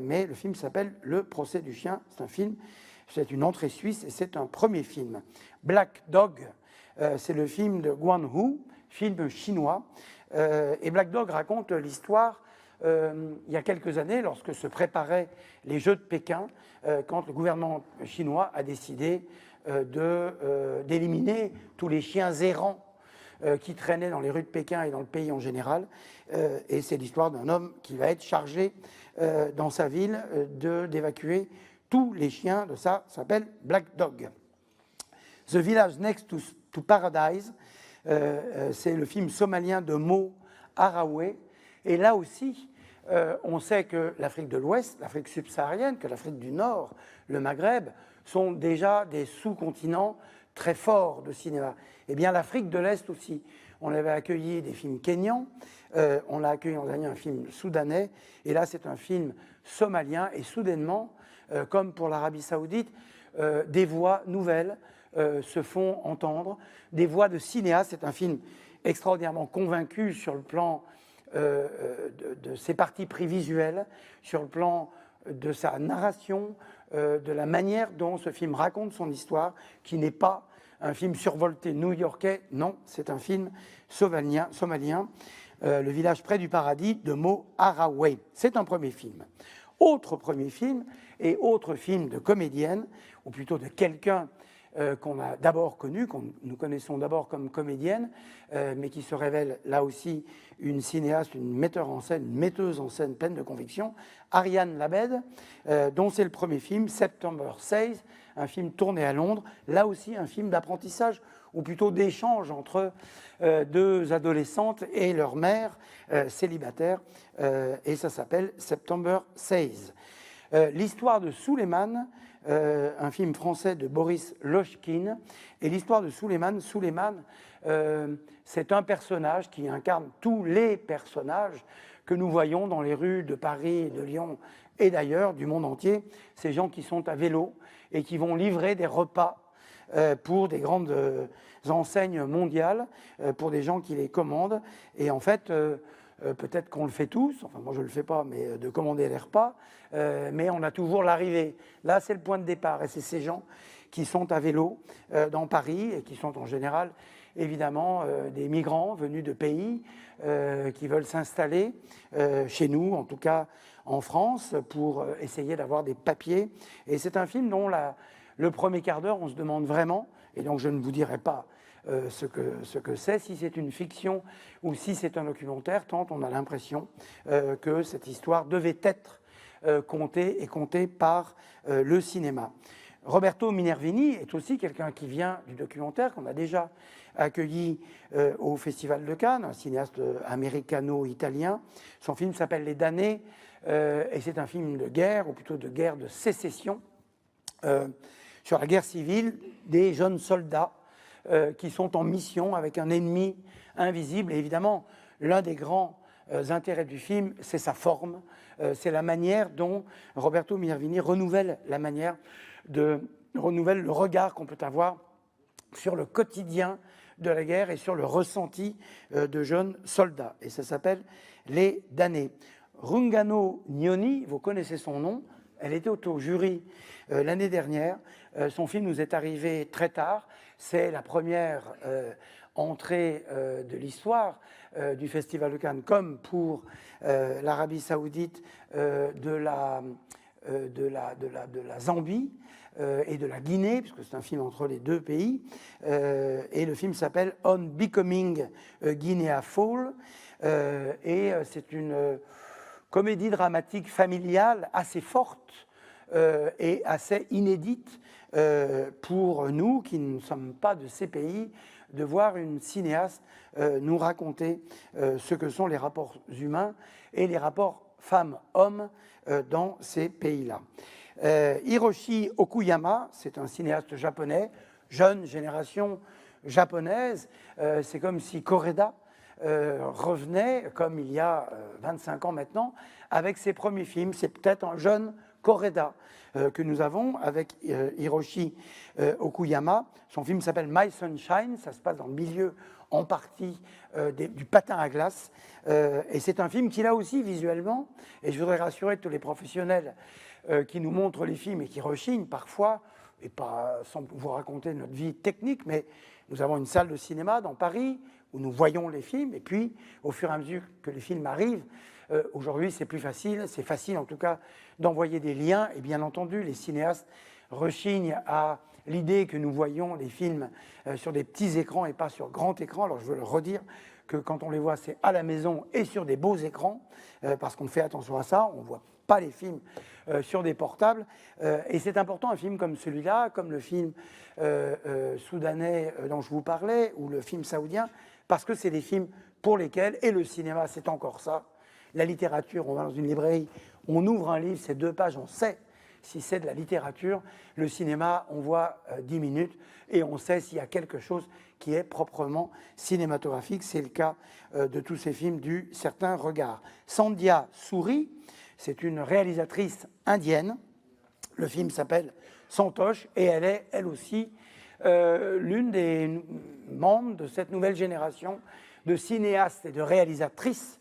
mais le film s'appelle Le procès du chien. C'est un film, c'est une entrée suisse et c'est un premier film. Black Dog, c'est le film de Guan Hu, film chinois. Et Black Dog raconte l'histoire il y a quelques années, lorsque se préparaient les Jeux de Pékin, quand le gouvernement chinois a décidé d'éliminer tous les chiens errants qui traînaient dans les rues de Pékin et dans le pays en général. Et c'est l'histoire d'un homme qui va être chargé dans sa ville d'évacuer tous les chiens de ça, s'appelle Black Dog. The Village Next to Paradise, c'est le film somalien de Mo Haraoué. Et là aussi, on sait que l'Afrique de l'Ouest, l'Afrique subsaharienne, que l'Afrique du Nord, le Maghreb, sont déjà des sous-continents très forts de cinéma. Eh bien, l'Afrique de l'Est aussi. On avait accueilli des films kenyans, on l'a accueilli en dernier un film soudanais, et là, c'est un film somalien. Et soudainement, comme pour l'Arabie Saoudite, des voix nouvelles se font entendre, des voix de cinéastes. C'est un film extraordinairement convaincu sur le plan de ses parties prévisuelles, sur le plan de sa narration, de la manière dont ce film raconte son histoire, qui n'est pas un film survolté new-yorkais, non, c'est un film somalien, Le village près du paradis de Mo Haraoué. C'est un premier film. Autre premier film, et autre film de comédienne, ou plutôt de quelqu'un qu'on a d'abord connue, nous connaissons d'abord comme comédienne, mais qui se révèle là aussi une cinéaste, une metteur en scène, une metteuse en scène pleine de conviction, Ariane Labed, dont c'est le premier film, September 16, un film tourné à Londres, là aussi un film d'apprentissage, ou plutôt d'échange entre deux adolescentes et leur mère célibataire, et ça s'appelle September 16. L'histoire de Suleiman, un film français de Boris Lochkin, et l'histoire de Suleiman, c'est un personnage qui incarne tous les personnages que nous voyons dans les rues de Paris, de Lyon et d'ailleurs du monde entier, ces gens qui sont à vélo et qui vont livrer des repas pour des grandes enseignes mondiales, pour des gens qui les commandent. Et en fait, peut-être qu'on le fait tous, enfin moi je ne le fais pas, mais de commander les repas, mais on a toujours l'arrivée. Là, c'est le point de départ, et c'est ces gens qui sont à vélo dans Paris, et qui sont en général, évidemment, des migrants venus de pays qui veulent s'installer chez nous, en tout cas en France, pour essayer d'avoir des papiers. Et c'est un film dont le premier quart d'heure, on se demande vraiment, et donc je ne vous dirai pas ce que c'est, si c'est une fiction ou si c'est un documentaire, tant on a l'impression que cette histoire devait être contée par le cinéma. Roberto Minervini est aussi quelqu'un qui vient du documentaire, qu'on a déjà accueilli au Festival de Cannes, un cinéaste américano-italien. Son film s'appelle Les Damnés, et c'est un film de guerre, ou plutôt de guerre de sécession, sur la guerre civile des jeunes soldats qui sont en mission avec un ennemi invisible. Et évidemment, l'un des grands intérêts du film, c'est sa forme, c'est la manière dont Roberto Minervini renouvelle le regard qu'on peut avoir sur le quotidien de la guerre et sur le ressenti de jeunes soldats. Et ça s'appelle Les Damnés. Rungano Nyoni, vous connaissez son nom, elle était au jury l'année dernière. Son film nous est arrivé très tard. C'est la première entrée de l'histoire du Festival de Cannes, comme pour l'Arabie Saoudite, de la Zambie et de la Guinée, puisque c'est un film entre les deux pays. Et le film s'appelle On Becoming Guinea Fowl. Et c'est une comédie dramatique familiale assez forte et assez inédite pour nous qui ne sommes pas de ces pays, de voir une cinéaste nous raconter ce que sont les rapports humains et les rapports femmes-hommes dans ces pays-là. Hiroshi Okuyama, c'est un cinéaste japonais, jeune génération japonaise. C'est comme si Koreda revenait, comme il y a 25 ans maintenant, avec ses premiers films. C'est peut-être un jeune Koreda que nous avons avec Hiroshi Okuyama. Son film s'appelle My Sunshine, ça se passe dans le milieu en partie du patin à glace. Et c'est un film qui, là aussi, visuellement, et je voudrais rassurer tous les professionnels qui nous montrent les films et qui rechignent parfois, et pas sans vous raconter notre vie technique, mais nous avons une salle de cinéma dans Paris où nous voyons les films, et puis au fur et à mesure que les films arrivent, aujourd'hui c'est plus facile, c'est facile en tout cas d'envoyer des liens, et bien entendu les cinéastes rechignent à l'idée que nous voyons les films sur des petits écrans et pas sur grand écran. Alors je veux le redire que quand on les voit, c'est à la maison et sur des beaux écrans, parce qu'on fait attention à ça, on ne voit pas les films sur des portables. Et c'est important, un film comme celui-là, comme le film soudanais dont je vous parlais, ou le film saoudien, parce que c'est des films pour lesquels, et le cinéma c'est encore ça, la littérature, on va dans une librairie, on ouvre un livre, c'est 2 pages, on sait si c'est de la littérature. Le cinéma, on voit 10 minutes et on sait s'il y a quelque chose qui est proprement cinématographique. C'est le cas de tous ces films du certain regard. Sandhya Suri, c'est une réalisatrice indienne. Le film s'appelle Santosh et elle est, elle aussi, l'une des membres de cette nouvelle génération de cinéastes et de réalisatrices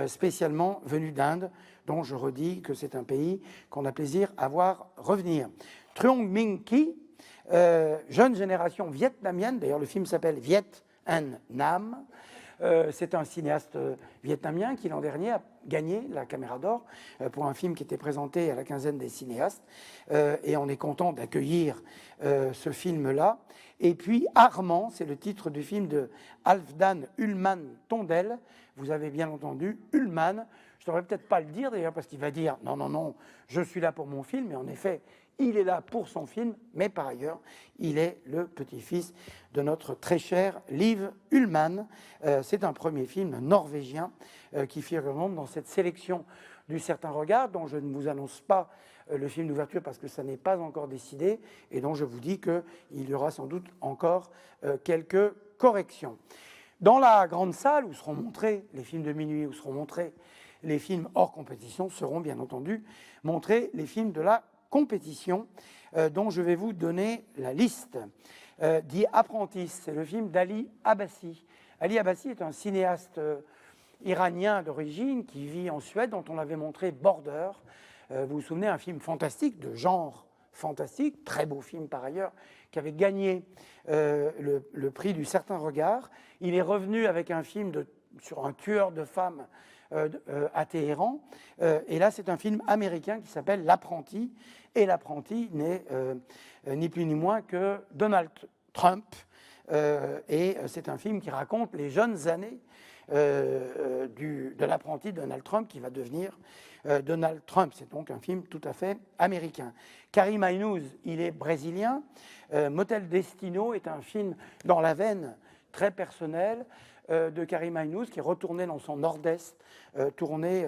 spécialement venues d'Inde, dont je redis que c'est un pays qu'on a plaisir à voir revenir. Truong Minh Ki, jeune génération vietnamienne, d'ailleurs le film s'appelle Viet Anh Nam. C'est un cinéaste vietnamien qui l'an dernier a gagné la Caméra d'Or pour un film qui était présenté à la quinzaine des cinéastes. Et on est content d'accueillir ce film-là. Et puis Armand, c'est le titre du film de Halfdan Ullman Tondel. Vous avez bien entendu, Ullman. Je ne devrais peut-être pas le dire d'ailleurs parce qu'il va dire non, non, non, je suis là pour mon film. Mais en effet, il est là pour son film, mais par ailleurs, il est le petit-fils de notre très cher Liv Ullmann. C'est un premier film norvégien qui figure dans cette sélection du certain regard, dont je ne vous annonce pas le film d'ouverture parce que ça n'est pas encore décidé, et dont je vous dis qu'il y aura sans doute encore quelques corrections. Dans la grande salle où seront montrés les films de minuit, où seront montrés les films hors compétition, seront bien entendu montrés les films de la compétition, dont je vais vous donner la liste. The Apprentice, c'est le film d'Ali Abbasi. Ali Abbasi est un cinéaste iranien d'origine qui vit en Suède, dont on avait montré Border. Vous vous souvenez, un film fantastique, de genre fantastique, très beau film par ailleurs, qui avait gagné le prix du certain regard. Il est revenu avec un film sur un tueur de femmes à Téhéran. Et là, c'est un film américain qui s'appelle L'Apprenti. Et l'apprenti n'est ni plus ni moins que Donald Trump. Et c'est un film qui raconte les jeunes années de l'apprenti Donald Trump qui va devenir Donald Trump. C'est donc un film tout à fait américain. Karim Aynouz, il est brésilien. Motel Destino est un film dans la veine très personnelle de Karim Aynouz, qui est retourné dans son nord-est, tourner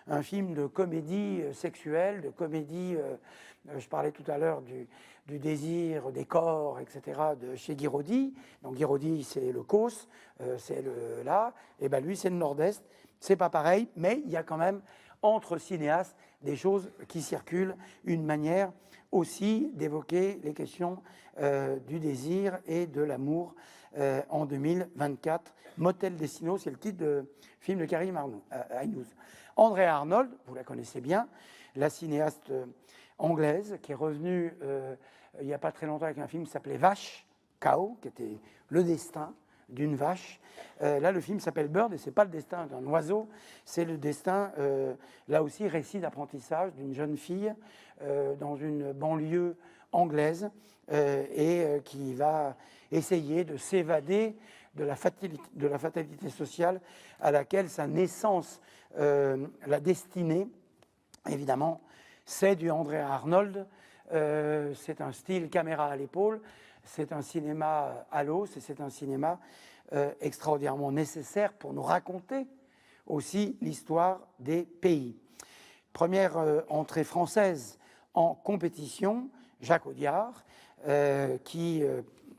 un film de comédie sexuelle, de comédie, je parlais tout à l'heure du désir, des corps, etc., de chez Guiraudy. Donc Guiraudy, c'est le Causse, c'est là, et ben lui, c'est le nord-est. C'est pas pareil, mais il y a quand même, entre cinéastes, des choses qui circulent, une manière aussi d'évoquer les questions du désir et de l'amour en 2024. Motel Destino, c'est le titre de film de Karim Aynouz. Andrea Arnold, vous la connaissez bien, la cinéaste anglaise qui est revenue il n'y a pas très longtemps avec un film qui s'appelait Vache, Cow, qui était le destin d'une vache. Là, le film s'appelle Bird et ce n'est pas le destin d'un oiseau, c'est le destin, là aussi, récit d'apprentissage d'une jeune fille dans une banlieue anglaise et qui va essayer de s'évader de la fatalité sociale à laquelle sa naissance l'a destinée. Évidemment, c'est du Andrea Arnold, c'est un style caméra à l'épaule, c'est un cinéma à l'os et c'est un cinéma extraordinairement nécessaire pour nous raconter aussi l'histoire des pays. Première entrée française en compétition, Jacques Audiard, qui,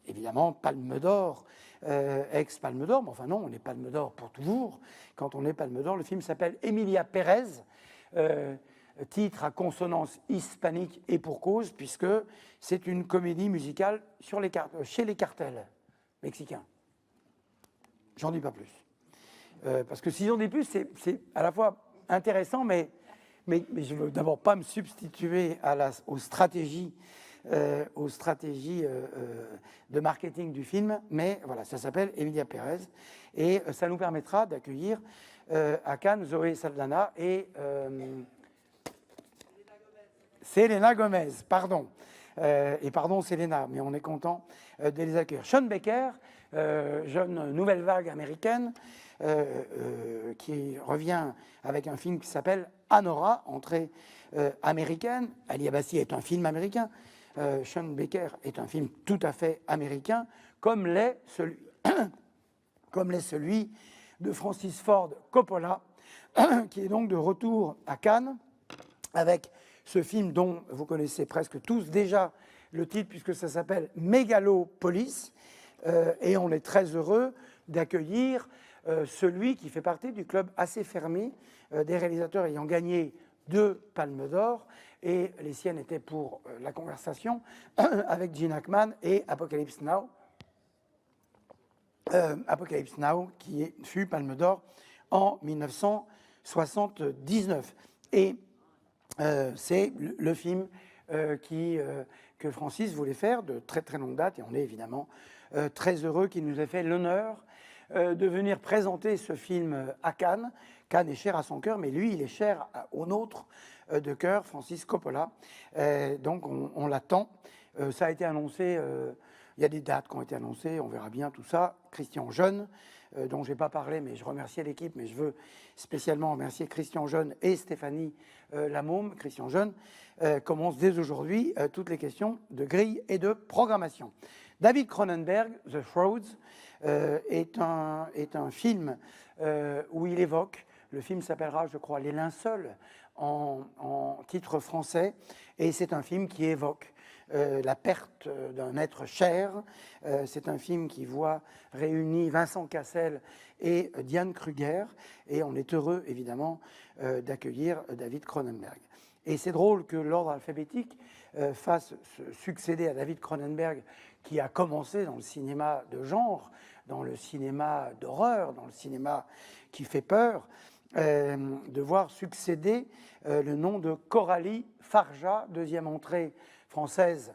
évidemment, Palme d'Or, ex-Palme d'Or, mais enfin non, on est Palme d'Or pour toujours. Quand on est Palme d'Or, le film s'appelle Emilia Pérez, titre à consonance hispanique et pour cause, puisque c'est une comédie musicale chez les cartels mexicains. J'en dis pas plus. Parce que si j'en dis plus, c'est à la fois intéressant, mais je ne veux d'abord pas me substituer aux stratégies de marketing du film, mais voilà, ça s'appelle Emilia Pérez, et ça nous permettra d'accueillir à Cannes Zoé Saldana et Selena Gomez, pardon. Et pardon Selena, mais on est content de les accueillir. Sean Baker, jeune nouvelle vague américaine, qui revient avec un film qui s'appelle Anora, entrée américaine. Ali Abbasi est un film américain. Sean Baker est un film tout à fait américain, comme l'est celui de Francis Ford Coppola, qui est donc de retour à Cannes, avec ce film dont vous connaissez presque tous déjà le titre, puisque ça s'appelle Mégalopolis, et on est très heureux d'accueillir celui qui fait partie du club assez fermé des réalisateurs ayant gagné 2 Palmes d'Or, et les siennes étaient pour La Conversation avec Gene Hackman et Apocalypse Now. Apocalypse Now, qui fut Palme d'Or en 1979. Et c'est le film que Francis voulait faire de très très longue date, et on est évidemment très heureux qu'il nous ait fait l'honneur de venir présenter ce film à Cannes. Cannes est cher à son cœur, mais lui, il est cher au nôtre de cœur, Francis Coppola. Donc on l'attend. Ça a été annoncé, il y a des dates qui ont été annoncées, on verra bien tout ça. Christian Jeune, dont je n'ai pas parlé, mais je remercie l'équipe, mais je veux spécialement remercier Christian Jeune et Stéphanie Lamôme. Christian Jeune commence dès aujourd'hui toutes les questions de grille et de programmation. David Cronenberg, The Frauds, est un film où il évoque, le film s'appellera, je crois, Les Linceuls en titre français, et c'est un film qui évoque la perte d'un être cher. C'est un film qui voit réunis Vincent Cassel et Diane Kruger, et on est heureux évidemment d'accueillir David Cronenberg. Et c'est drôle que l'ordre alphabétique fasse succéder à David Cronenberg, qui a commencé dans le cinéma de genre, dans le cinéma d'horreur, dans le cinéma qui fait peur, de voir succéder le nom de Coralie Farja, deuxième entrée française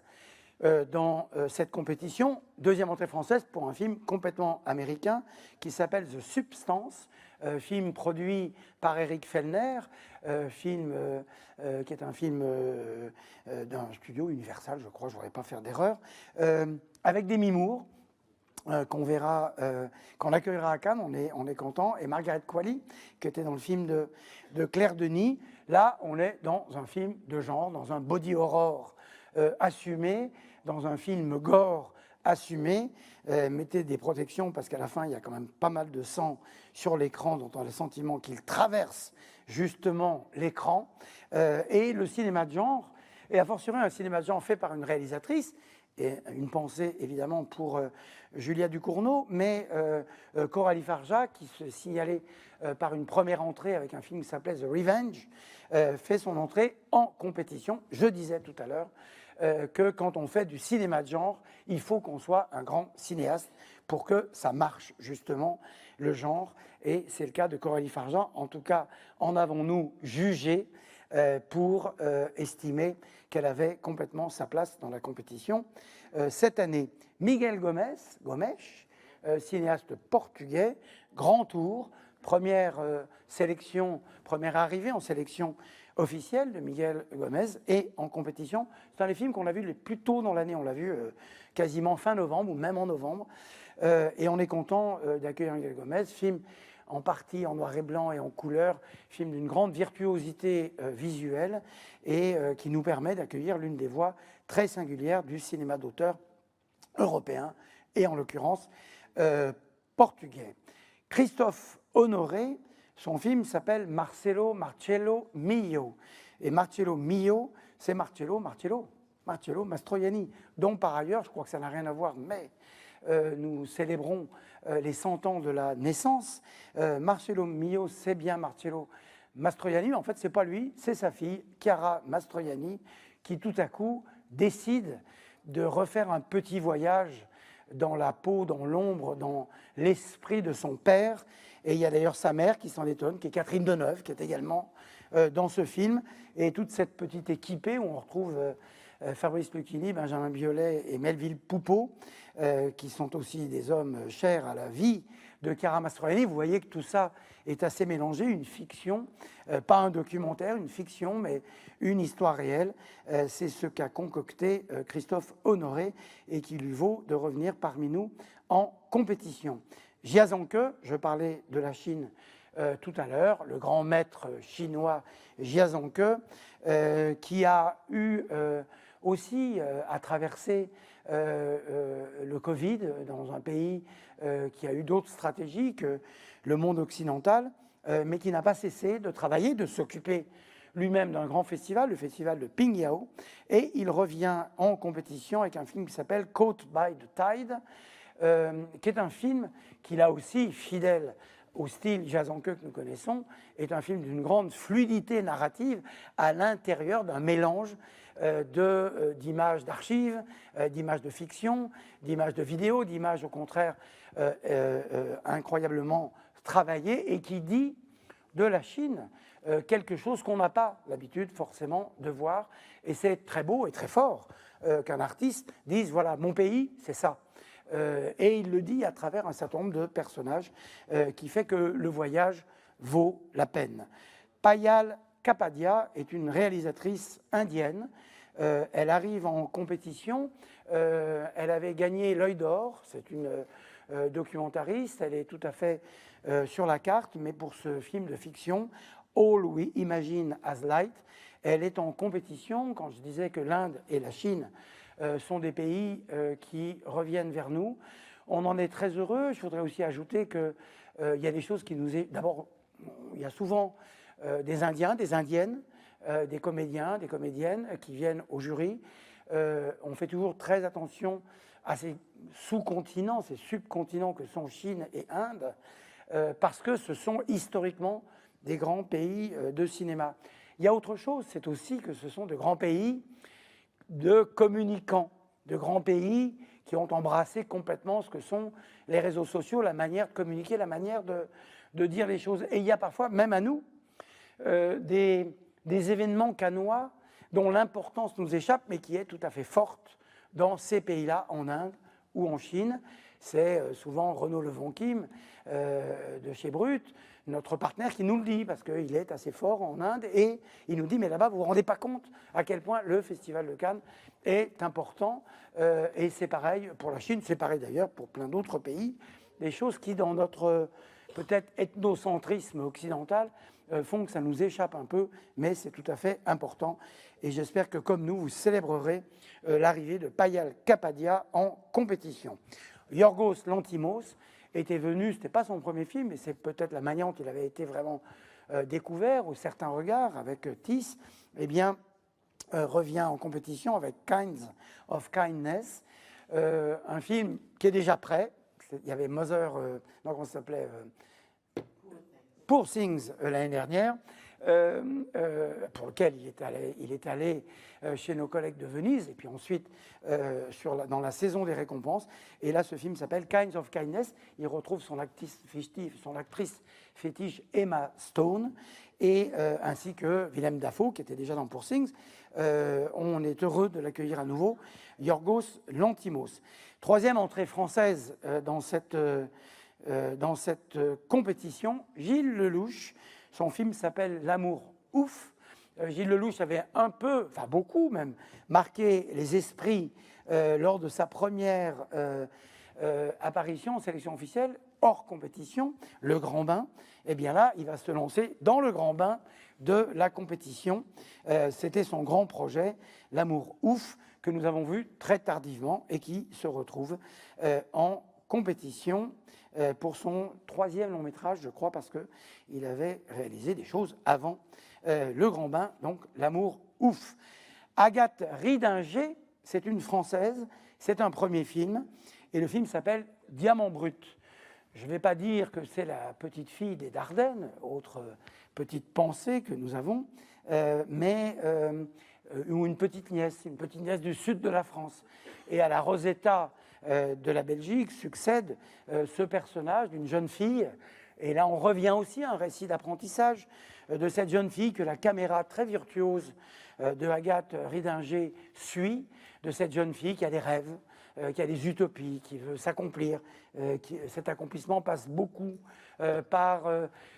dans cette compétition, deuxième entrée française pour un film complètement américain qui s'appelle The Substance, film produit par Eric Fellner, film qui est un film d'un studio Universal, je crois, je ne voudrais pas faire d'erreur, avec Demi Moore, qu'on verra, qu'on accueillera à Cannes, on est content, et Margaret Qualley, qui était dans le film de Claire Denis. Là, on est dans un film de genre, dans un body horror assumé, dans un film gore assumé. Mettez des protections, parce qu'à la fin, il y a quand même pas mal de sang sur l'écran, dont on a le sentiment qu'il traverse justement l'écran. Et le cinéma de genre, et a fortiori un cinéma de genre fait par une réalisatrice, et une pensée évidemment pour Julia Ducournau, mais Coralie Farja, qui se signalait par une première entrée avec un film qui s'appelait The Revenge, fait son entrée en compétition. Je disais tout à l'heure que quand on fait du cinéma de genre, il faut qu'on soit un grand cinéaste pour que ça marche justement, le genre. Et c'est le cas de Coralie Farja. En tout cas, en avons-nous jugé pour estimer qu'elle avait complètement sa place dans la compétition. Cette année, Miguel Gomes, cinéaste portugais, grand tour, première sélection, première arrivée en sélection officielle de Miguel Gomes, et en compétition. C'est un des films qu'on a vu les plus tôt dans l'année, on l'a vu quasiment fin novembre ou même en novembre, et on est content d'accueillir Miguel Gomes, film en partie en noir et blanc et en couleur, film d'une grande virtuosité visuelle, et qui nous permet d'accueillir l'une des voix très singulières du cinéma d'auteur européen, et en l'occurrence portugais. Christophe Honoré, son film s'appelle Marcello Mio. Et Marcello Mio, c'est Marcello Mastroianni, dont par ailleurs, je crois que ça n'a rien à voir, mais nous célébrons les 100 ans de la naissance. Marcello Mio, c'est bien Marcello Mastroianni, mais en fait, ce n'est pas lui, c'est sa fille, Chiara Mastroianni, qui tout à coup décide de refaire un petit voyage dans la peau, dans l'ombre, dans l'esprit de son père. Et il y a d'ailleurs sa mère qui s'en étonne, qui est Catherine Deneuve, qui est également dans ce film. Et toute cette petite équipée où on retrouve Fabrice Lucchini, Benjamin Biolay et Melville Poupeau, qui sont aussi des hommes chers à la vie de Chiara Mastroianni. Vous voyez que tout ça est assez mélangé, une fiction, pas un documentaire, une fiction, mais une histoire réelle. C'est ce qu'a concocté Christophe Honoré et qui lui vaut de revenir parmi nous en compétition. Jia Zhangke, je parlais de la Chine tout à l'heure, le grand maître chinois Jia Zhangke, qui a eu aussi à traverser le Covid dans un pays qui a eu d'autres stratégies que le monde occidental, mais qui n'a pas cessé de travailler, de s'occuper lui-même d'un grand festival, le festival de Pingyao, et il revient en compétition avec un film qui s'appelle Caught by the Tide, qui est un film qui, là aussi, fidèle au style Jia Zhangke que nous connaissons, est un film d'une grande fluidité narrative à l'intérieur d'un mélange d'images d'archives, d'images de fiction, d'images de vidéo, d'images au contraire incroyablement travaillées et qui dit de la Chine quelque chose qu'on n'a pas l'habitude forcément de voir. Et c'est très beau et très fort qu'un artiste dise voilà, mon pays, c'est ça. Et il le dit à travers un certain nombre de personnages qui fait que le voyage vaut la peine. Payal Kapadia est une réalisatrice indienne. Elle arrive en compétition. Elle avait gagné l'Œil d'Or. C'est une documentariste. Elle est tout à fait sur la carte, mais pour ce film de fiction, All We Imagine as Light, elle est en compétition. Quand je disais que l'Inde et la Chine sont des pays qui reviennent vers nous, on en est très heureux. Je voudrais aussi ajouter qu'il y a des choses qui nous... D'abord, il y a souvent des Indiens, des Indiennes, des comédiens, des comédiennes qui viennent au jury. On fait toujours très attention à ces sous-continents, ces subcontinents que sont Chine et Inde, parce que ce sont historiquement des grands pays de cinéma. Il y a autre chose, c'est aussi que ce sont de grands pays de communicants, de grands pays qui ont embrassé complètement ce que sont les réseaux sociaux, la manière de communiquer, la manière de dire les choses. Et il y a parfois, même à nous, des événements cannois dont l'importance nous échappe, mais qui est tout à fait forte dans ces pays-là, en Inde ou en Chine. C'est souvent Renaud Levon Kim de chez Brut, notre partenaire, qui nous le dit, parce qu'il est assez fort en Inde, et il nous dit, mais là-bas, vous ne vous rendez pas compte à quel point le Festival de Cannes est important, et c'est pareil pour la Chine, c'est pareil d'ailleurs pour plein d'autres pays, des choses qui, dans notre peut-être ethnocentrisme occidental, font que ça nous échappe un peu, mais c'est tout à fait important. Et j'espère que, comme nous, vous célébrerez l'arrivée de Payal Kapadia en compétition. Yorgos Lanthimos était venu, ce n'était pas son premier film, mais c'est peut-être la manière dont il avait été vraiment découvert, ou certains regards, avec Tis, eh bien, revient en compétition avec Kinds of Kindness, un film qui est déjà prêt. Il y avait Mother, non, comment ça s'appelait Poor Things l'année dernière, pour lequel il est allé chez nos collègues de Venise, et puis ensuite dans la saison des récompenses. Et là, ce film s'appelle Kinds of Kindness. Il retrouve son actrice fétiche Emma Stone, et ainsi que Willem Dafoe, qui était déjà dans Poor Things. On est heureux de l'accueillir à nouveau, Yorgos Lanthimos. Troisième entrée française dans cette compétition, Gilles Lellouche. Son film s'appelle L'amour ouf. Gilles Lellouche avait un peu, enfin beaucoup même, marqué les esprits lors de sa première apparition en sélection officielle, hors compétition, Le Grand Bain. Et bien là, il va se lancer dans le grand bain de la compétition. C'était son grand projet, L'amour ouf, que nous avons vu très tardivement et qui se retrouve en compétition pour son troisième long métrage, je crois, parce qu'il avait réalisé des choses avant Le Grand Bain, donc L'amour ouf. Agathe Ridinger, c'est une Française, c'est un premier film, Et le film s'appelle Diamant brut. Je ne vais pas dire que c'est la petite fille des Dardennes, autre petite pensée que nous avons, ou une petite nièce du sud de la France. Et à la Rosetta de la Belgique succède ce personnage d'une jeune fille. Et là, on revient aussi à un récit d'apprentissage de cette jeune fille que la caméra très virtuose de Agathe Ridinger suit, de cette jeune fille qui a des rêves, qui a des utopies, qui veut s'accomplir. Cet accomplissement passe beaucoup par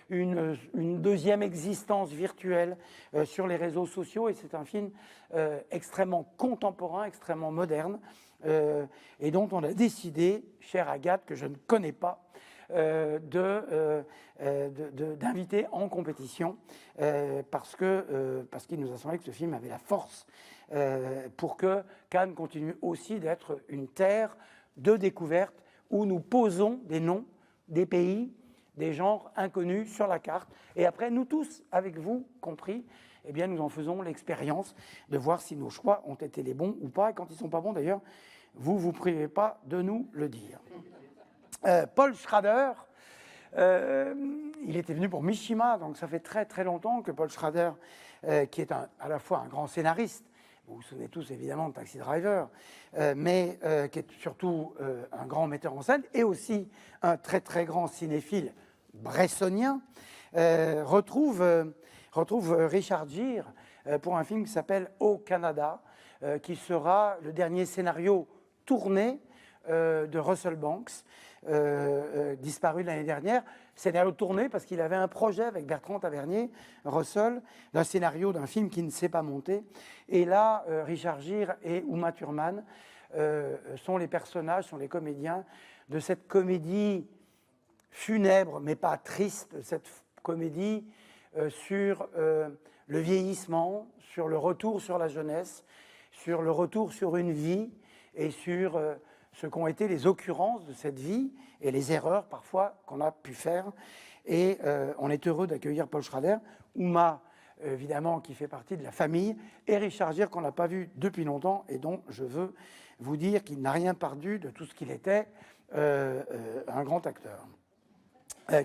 une deuxième existence virtuelle sur les réseaux sociaux. Et c'est un film extrêmement contemporain, extrêmement moderne, et dont on a décidé, chère Agathe, que je ne connais pas, d'inviter en compétition parce qu'il nous a semblé que ce film avait la force pour que Cannes continue aussi d'être une terre de découverte où nous posons des noms, des pays, des genres inconnus sur la carte. Et après, nous tous, avec vous compris, eh bien, nous en faisons l'expérience de voir si nos choix ont été les bons ou pas. Et quand ils ne sont pas bons, d'ailleurs, vous ne vous privez pas de nous le dire. Paul Schrader, il était venu pour Mishima, donc ça fait très très longtemps que Paul Schrader, qui est à la fois un grand scénariste, vous vous souvenez tous évidemment de Taxi Driver, mais qui est surtout un grand metteur en scène et aussi un très très grand cinéphile bressonien, retrouve Richard Gere pour un film qui s'appelle Au Canada, qui sera le dernier scénario tourné de Russell Banks, disparu l'année dernière. Scénario tourné parce qu'il avait un projet avec Bertrand Tavernier, Russell, d'un scénario d'un film qui ne s'est pas monté. Et là, Richard Gere et Uma Thurman sont les personnages, sont les comédiens de cette comédie funèbre, mais pas triste, cette comédie sur le vieillissement, sur le retour sur la jeunesse, sur le retour sur une vie et sur ce qu'ont été les occurrences de cette vie et les erreurs parfois qu'on a pu faire. Et on est heureux d'accueillir Paul Schrader, Uma, évidemment, qui fait partie de la famille, et Richard Gere, qu'on n'a pas vu depuis longtemps, et dont je veux vous dire qu'il n'a rien perdu de tout ce qu'il était, un grand acteur.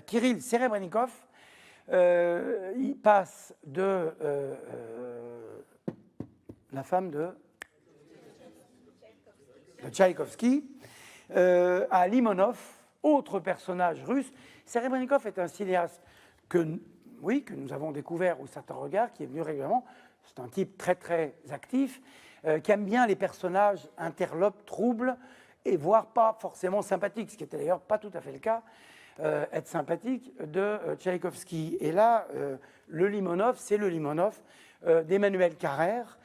Kirill Serebrennikov, il passe de la femme de Tchaïkovski à Limonov, autre personnage russe. Serebrennikov est un cinéaste que nous avons découvert au Certain Regard, qui est venu régulièrement. C'est un type très très actif, qui aime bien les personnages interlopes, troubles, et voire pas forcément sympathiques, ce qui était d'ailleurs pas tout à fait le cas, être sympathique de Tchaïkovski. Et là, le Limonov, c'est le Limonov d'Emmanuel Carrère,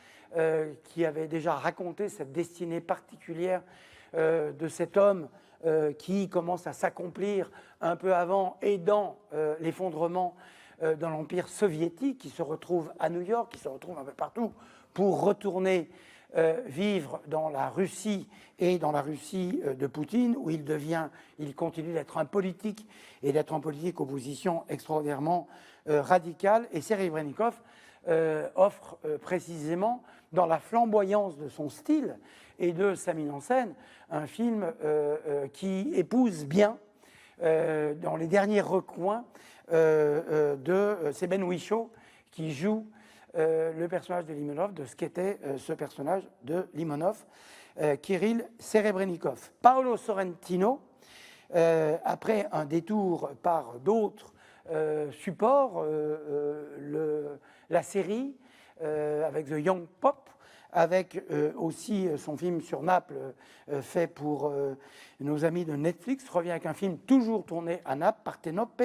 qui avait déjà raconté cette destinée particulière de cet homme qui commence à s'accomplir un peu avant et dans l'effondrement dans l'Empire soviétique, qui se retrouve à New York, qui se retrouve un peu partout pour retourner vivre dans la Russie et dans la Russie de Poutine, où il continue d'être un politique et d'être un politique opposition extraordinairement radical. Et Serebrennikov offre précisément, dans la flamboyance de son style et de sa mise en scène, un film qui épouse bien, dans les derniers recoins c'est Ben Whishaw qui joue le personnage de Limonov, de ce qu'était ce personnage de Limonov, Kirill Serebrennikov. Paolo Sorrentino, après un détour par d'autres supports, la série avec The Young Pop, avec aussi son film sur Naples fait pour nos amis de Netflix, revient avec un film toujours tourné à Naples, Partenope,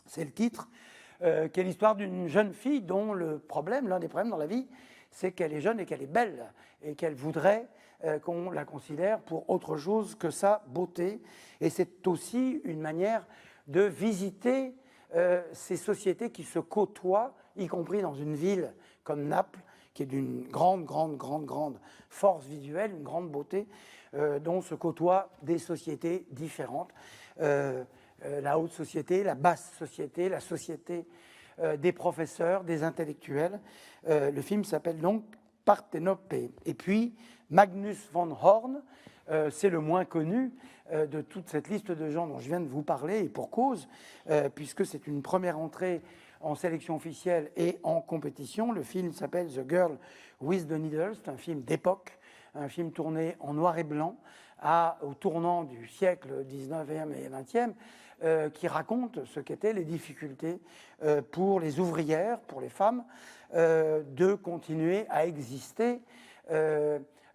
c'est le titre, qui est l'histoire d'une jeune fille dont l'un des problèmes dans la vie, c'est qu'elle est jeune et qu'elle est belle, et qu'elle voudrait qu'on la considère pour autre chose que sa beauté. Et c'est aussi une manière de visiter ces sociétés qui se côtoient, y compris dans une ville comme Naples, qui est d'une grande force visuelle, une grande beauté, dont se côtoient des sociétés différentes. La haute société, la basse société, la société des professeurs, des intellectuels. Le film s'appelle donc Partenope. Et puis Magnus von Horn, c'est le moins connu de toute cette liste de gens dont je viens de vous parler, et pour cause, puisque c'est une première entrée en sélection officielle et en compétition. Le film s'appelle The Girl with the Needle, c'est un film d'époque, un film tourné en noir et blanc au tournant du siècle 19e et 20e, qui raconte ce qu'étaient les difficultés pour les ouvrières, pour les femmes, de continuer à exister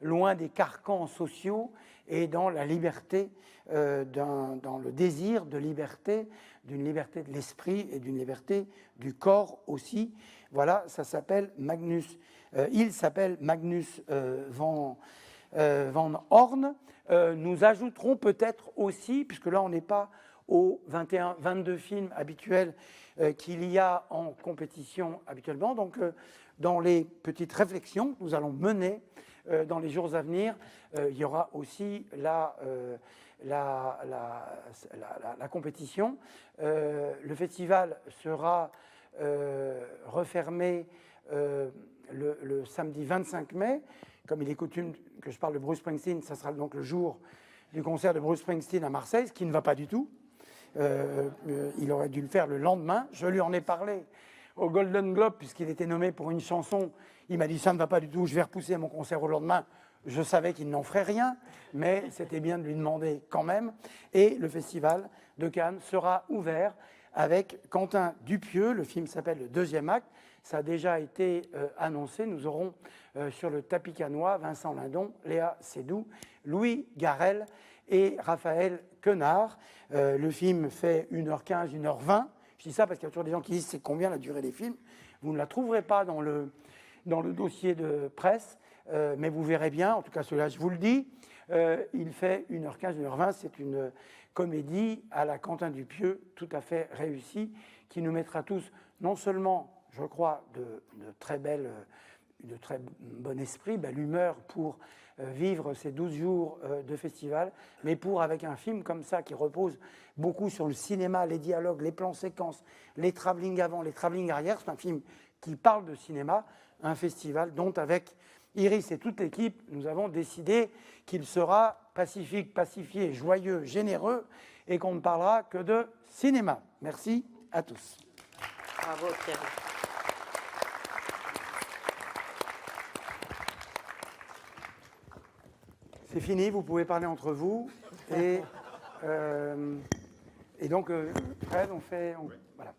loin des carcans sociaux et dans la liberté, dans le désir de liberté, d'une liberté de l'esprit et d'une liberté du corps aussi. Voilà, ça s'appelle Magnus. Il s'appelle Magnus van Horn. Nous ajouterons peut-être aussi, puisque là on n'est pas aux 22 films habituels qu'il y a en compétition habituellement, donc dans les petites réflexions que nous allons mener dans les jours à venir, il y aura aussi la compétition. Le festival sera refermé le samedi 25 mai. Comme il est coutume que je parle de Bruce Springsteen, ça sera donc le jour du concert de Bruce Springsteen à Marseille, ce qui ne va pas du tout. Il aurait dû le faire le lendemain. Je lui en ai parlé au Golden Globe, puisqu'il était nommé pour une chanson. Il m'a dit « ça ne va pas du tout, je vais repousser mon concert au lendemain ». Je savais qu'il n'en ferait rien, mais c'était bien de lui demander quand même. Et le festival de Cannes sera ouvert avec Quentin Dupieux. Le film s'appelle Le Deuxième Acte. Ça a déjà été annoncé. Nous aurons sur le tapis cannois Vincent Lindon, Léa Seydoux, Louis Garrel et Raphaël Quenard. Le film fait 1h15, 1h20. Je dis ça parce qu'il y a toujours des gens qui disent c'est combien la durée des films. Vous ne la trouverez pas dans le dossier de presse, mais vous verrez bien, en tout cas celui-là je vous le dis, il fait 1h15, 1h20. C'est une comédie à la Quentin Dupieux tout à fait réussie qui nous mettra tous non seulement, je crois, de très bon esprit, belle humeur pour vivre ces 12 jours de festival, mais pour, avec un film comme ça qui repose beaucoup sur le cinéma, les dialogues, les plans séquences, les travelling avant, les travelling arrière, c'est un film qui parle de cinéma, un festival dont avec Iris et toute l'équipe, nous avons décidé qu'il sera pacifique, pacifié, joyeux, généreux et qu'on ne parlera que de cinéma. Merci à tous. Bravo Thierry. C'est fini, vous pouvez parler entre vous. Et donc, Fred, voilà.